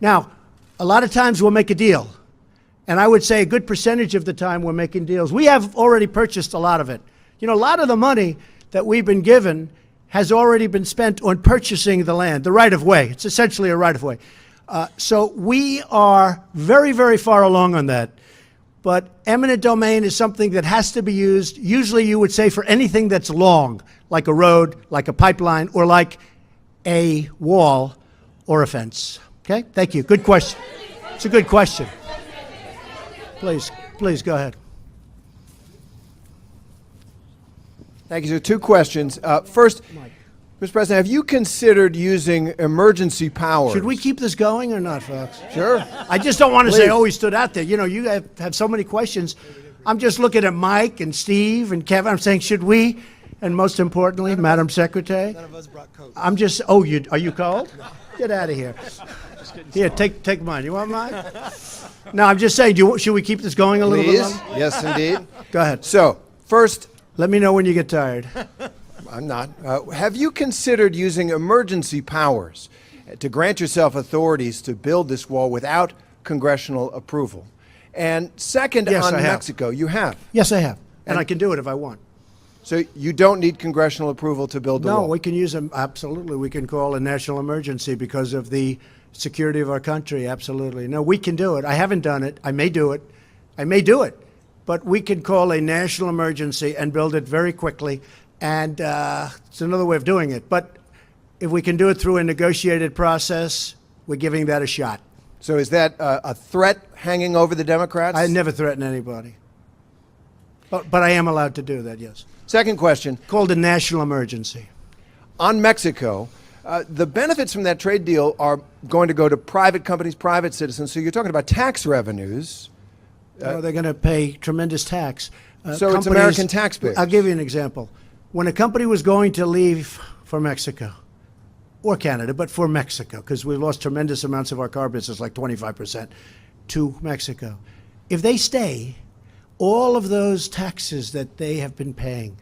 A: Now, a lot of times we'll make a deal. And I would say a good percentage of the time we're making deals. We have already purchased a lot of it. You know, a lot of the money that we've been given has already been spent on purchasing the land, the right-of-way. It's essentially a right-of-way. So we are very, very far along on that. But eminent domain is something that has to be used, usually you would say for anything that's long, like a road, like a pipeline, or like a wall or a fence. Okay, thank you. Good question. It's a good question. Please go ahead.
P: Thank you. So 2 questions. First, Mr. President, have you considered using emergency powers?
A: Should we keep this going or not, folks?
P: Sure.
A: I just don't want to say, oh, he stood out there. You know, you have so many questions. I'm just looking at Mike and Steve and Kevin. I'm saying, should we? And most importantly, Madam Secretary. None of us brought coats. I'm just, are you cold? No. Get out of here. Here, take mine. You want mine? No, I'm just saying, should we keep this going a little bit longer?
P: Yes, indeed.
A: Go ahead.
P: So, first,
A: let me know when you get tired.
P: I'm not. Have you considered using emergency powers to grant yourself authorities to build this wall without congressional approval? And second,
A: Yes,
P: on
A: I have.
P: Mexico, you have.
A: Yes, I have. And I can do it if I want.
P: So you don't need congressional approval to build the wall?
A: No, we can use them, absolutely. We can call a national emergency because of the security of our country, absolutely. No, we can do it. I haven't done it. I may do it. But we can call a national emergency and build it very quickly. And it's another way of doing it. But if we can do it through a negotiated process, we're giving that a shot.
P: So is that a threat hanging over the Democrats?
A: I never threaten anybody. But I am allowed to do that, yes.
P: Second question.
A: Called a national emergency.
P: On Mexico, the benefits from that trade deal are going to go to private companies, private citizens. So you're talking about tax revenues.
A: They're going to pay tremendous tax.
P: So it's American taxpayers.
A: I'll give you an example. When a company was going to leave for Mexico, or Canada, but for Mexico, because we lost tremendous amounts of our car business, like 25%, to Mexico. If they stay, all of those taxes that they have been paying,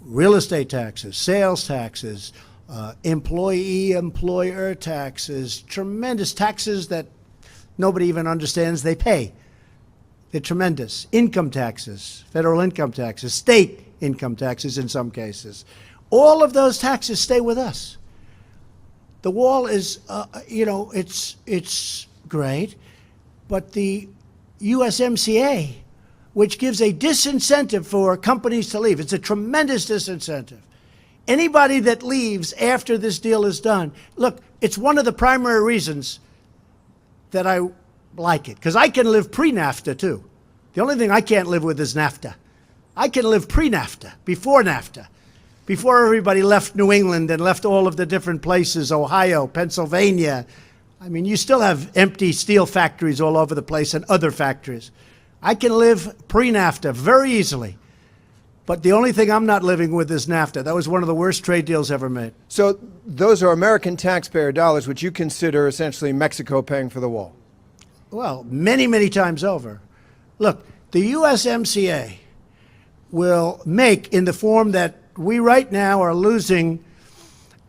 A: real estate taxes, sales taxes, employer taxes, tremendous taxes that nobody even understands they pay. They're tremendous. Income taxes, federal income taxes, state income taxes in some cases. All of those taxes stay with us. The wall is, it's great, but the USMCA, which gives a disincentive for companies to leave, it's a tremendous disincentive. Anybody that leaves after this deal is done, look, it's one of the primary reasons that I like it, because I can live pre-NAFTA too. The only thing I can't live with is NAFTA. I can live pre-NAFTA, before NAFTA, before everybody left New England and left all of the different places, Ohio, Pennsylvania. I mean, you still have empty steel factories all over the place and other factories. I can live pre-NAFTA very easily. But the only thing I'm not living with is NAFTA. That was one of the worst trade deals ever made.
P: So those are American taxpayer dollars, which you consider essentially Mexico paying for the wall?
A: Well, many, many times over. Look, the USMCA will make, in the form that we right now are losing,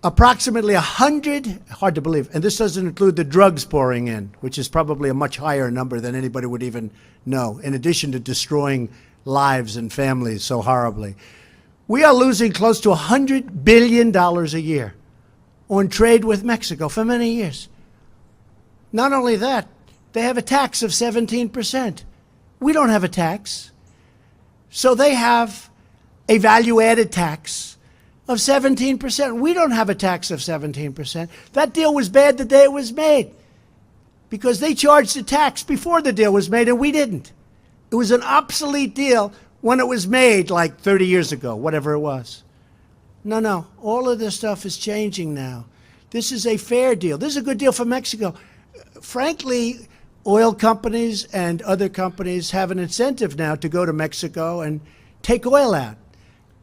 A: approximately 100, hard to believe, and this doesn't include the drugs pouring in, which is probably a much higher number than anybody would even know, in addition to destroying lives and families so horribly. We are losing close to $100 billion a year on trade with Mexico for many years. Not only that, they have a tax of 17%. We don't have a tax. So they have a value-added tax of 17%. We don't have a tax of 17%. That deal was bad the day it was made because they charged a tax before the deal was made and we didn't. It was an obsolete deal when it was made like 30 years ago, whatever it was. No, all of this stuff is changing now. This is a fair deal. This is a good deal for Mexico. Frankly, oil companies and other companies have an incentive now to go to Mexico and take oil out.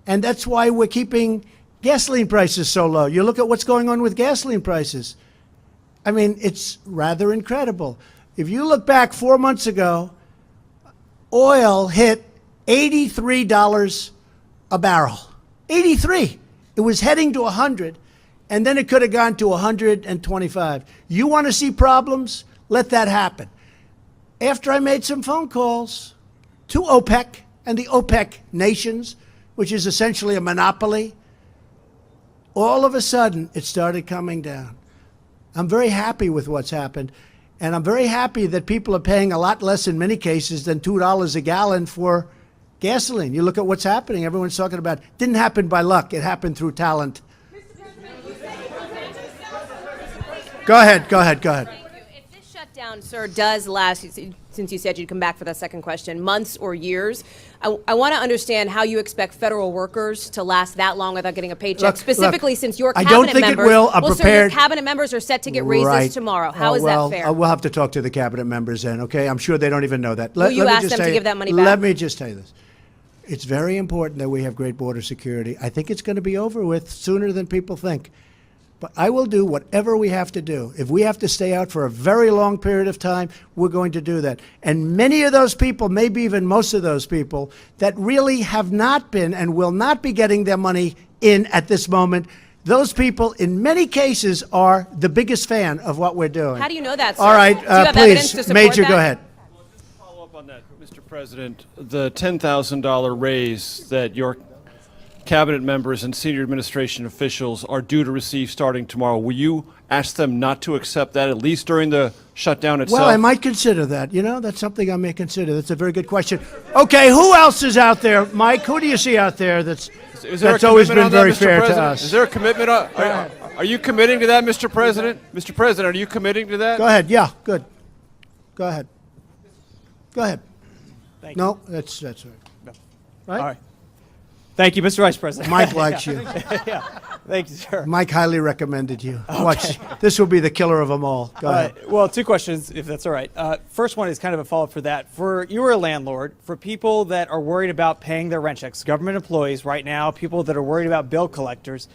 A: And that's why we're keeping gasoline prices so low. You look at what's going on with gasoline prices. I mean, it's rather incredible. If you look back 4 months ago, oil hit $83 a barrel. 83. It was heading to 100, and then it could have gone to 125. You want to see problems? Let that happen. After I made some phone calls to OPEC and the OPEC nations, which is essentially a monopoly, all of a sudden it started coming down. I'm very happy with what's happened, and I'm very happy that people are paying a lot less in many cases than $2 a gallon for gasoline. You look at what's happening. Everyone's talking about it. Didn't happen by luck. It happened through talent. Go ahead.
I: If this shutdown, sir, does last, since you said you'd come back for that second question, months or years, I want to understand how you expect federal workers to last that long without getting a paycheck, specifically since your cabinet members...
A: I don't think it will. I'm
I: Sir,
A: prepared.
I: your cabinet members are set to get raises tomorrow. How is that fair?
A: We'll have to talk to the cabinet members then, okay? I'm sure they don't even know that.
I: Will you ask them to give that money back?
A: Let me just tell you this. It's very important that we have great border security. I think it's going to be over with sooner than people think. But I will do whatever we have to do. If we have to stay out for a very long period of time, we're going to do that. And many of those people, maybe even most of those people, that really have not been and will not be getting their money in at this moment, those people, in many cases, are the biggest fan of what we're doing.
I: How do you know that, sir?
A: All right,
I: Do you have evidence to
A: please,
I: support
A: Major,
I: that?
A: go ahead.
E: Follow up on that, Mr. President. The $10,000 raise that your cabinet members and senior administration officials are due to receive starting tomorrow, will you ask them not to accept that, at least during the shutdown itself?
A: Well, I might consider that. You know, that's something I may consider. That's a very good question. Okay, who else is out there? Mike, who do you see out there that's always been very fair to us?
E: Is there a commitment? Are you committing to that, Mr. President? Mr. President, are you committing to that?
A: Go ahead. Yeah, good. Go ahead. Go ahead.
Q: Thank you.
A: No, that's right. Right?
Q: All right. Thank you, Mr. Vice President.
A: Mike likes you.
Q: Yeah. Thank you, sir.
A: Mike highly recommended you. Watch, this will be the killer of them all. Go ahead.
Q: Well, two questions, if that's all right. First one is kind of a follow-up for that. You were a landlord. For people that are worried about paying their rent checks, government employees right now, people that are worried about bill collectors,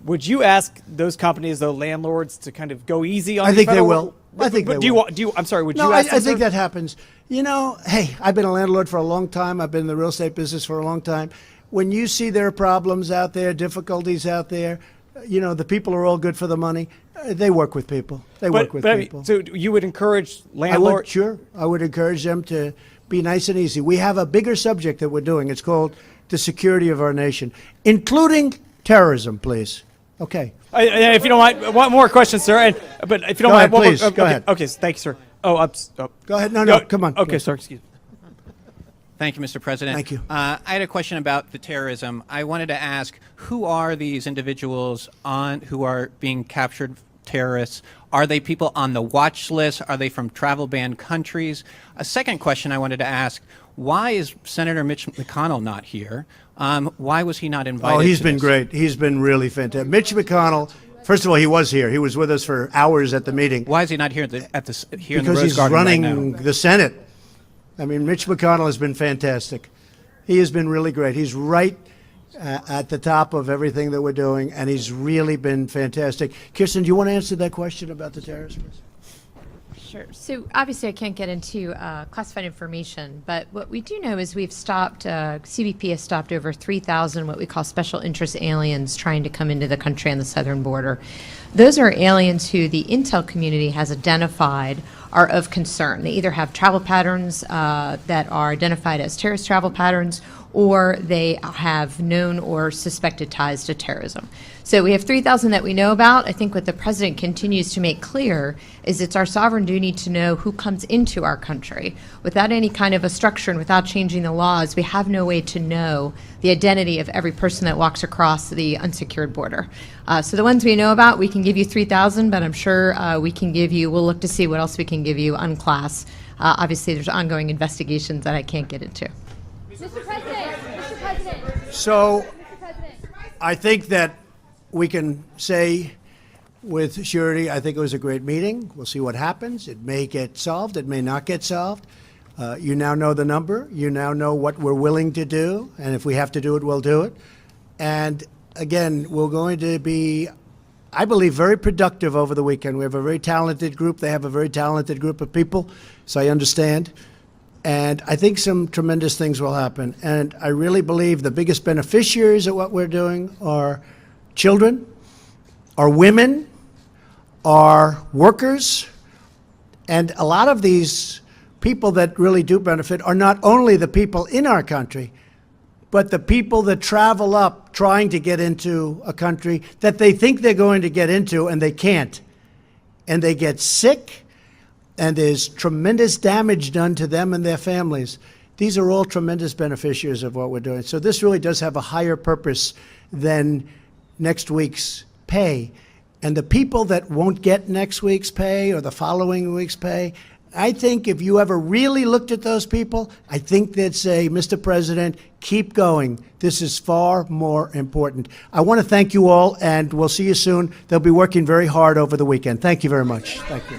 Q: would you ask those companies, the landlords, to kind of go easy on?
A: I think they will. I think they will.
Q: I'm sorry. Would
A: No,
Q: you ask?
A: I think that happens. You know, hey, I've been a landlord for a long time. I've been in the real estate business for a long time. When you see there are problems out there, difficulties out there, you know, the people are all good for the money. They work with people. They work with people.
Q: So you would encourage landlords?
A: Sure. I would encourage them to be nice and easy. We have a bigger subject that we're doing. It's called the security of our nation, including terrorism, please. Okay.
Q: If you don't mind, one more question, sir. But if you don't
A: Go
Q: mind,
A: ahead, please. Go ahead.
Q: Okay, thank you, sir. Oh.
A: Go ahead. No, come on.
Q: Okay, sir. Excuse me.
R: Thank you, Mr. President.
A: Thank you.
R: I had a question about the terrorism. I wanted to ask, who are these individuals who are being captured terrorists? Are they people on the watch list? Are they from travel banned countries? A second question I wanted to ask, why is Senator Mitch McConnell not here? Why was he not invited?
A: Oh, he's
R: to
A: been
R: this?
A: great. He's been really fantastic. Mitch McConnell, first of all, he was here. He was with us for hours at the meeting.
R: Why is he not here in the
A: Because
R: Rose
A: he's
R: Garden
A: running
R: right now?
A: the Senate. I mean, Mitch McConnell has been fantastic. He has been really great. He's right at the top of everything that we're doing, and he's really been fantastic. Kirsten, do you want to answer that question about the terrorists?
S: Sure. So obviously I can't get into classified information, but what we do know is we've stopped, CBP has stopped over 3,000 what we call special interest aliens trying to come into the country on the southern border. Those are aliens who the intel community has identified are of concern. They either have travel patterns that are identified as terrorist travel patterns, or they have known or suspected ties to terrorism. So we have 3,000 that we know about. I think what the president continues to make clear is it's our sovereign duty to know who comes into our country. Without any kind of a structure and without changing the laws, we have no way to know the identity of every person that walks across the unsecured border. So the ones we know about, we can give you 3,000, but I'm sure we'll look to see what else we can give you on class. Obviously, there's ongoing investigations that I can't get into.
G: Mr. President.
A: So I think that we can say with surety, I think it was a great meeting. We'll see what happens. It may get solved. It may not get solved. You now know the number. You now know what we're willing to do. And if we have to do it, we'll do it. And again, we're going to be, I believe, very productive over the weekend. We have a very talented group. They have a very talented group of people, so I understand. And I think some tremendous things will happen. And I really believe the biggest beneficiaries of what we're doing are children, are women, are workers. And a lot of these people that really do benefit are not only the people in our country, but the people that travel up trying to get into a country that they think they're going to get into and they can't. And they get sick, and there's tremendous damage done to them and their families. These are all tremendous beneficiaries of what we're doing. So this really does have a higher purpose than next week's pay. And the people that won't get next week's pay or the following week's pay, I think if you ever really looked at those people, I think they'd say, Mr. President, keep going. This is far more important. I want to thank you all, and we'll see you soon. They'll be working very hard over the weekend. Thank you very much. Thank you.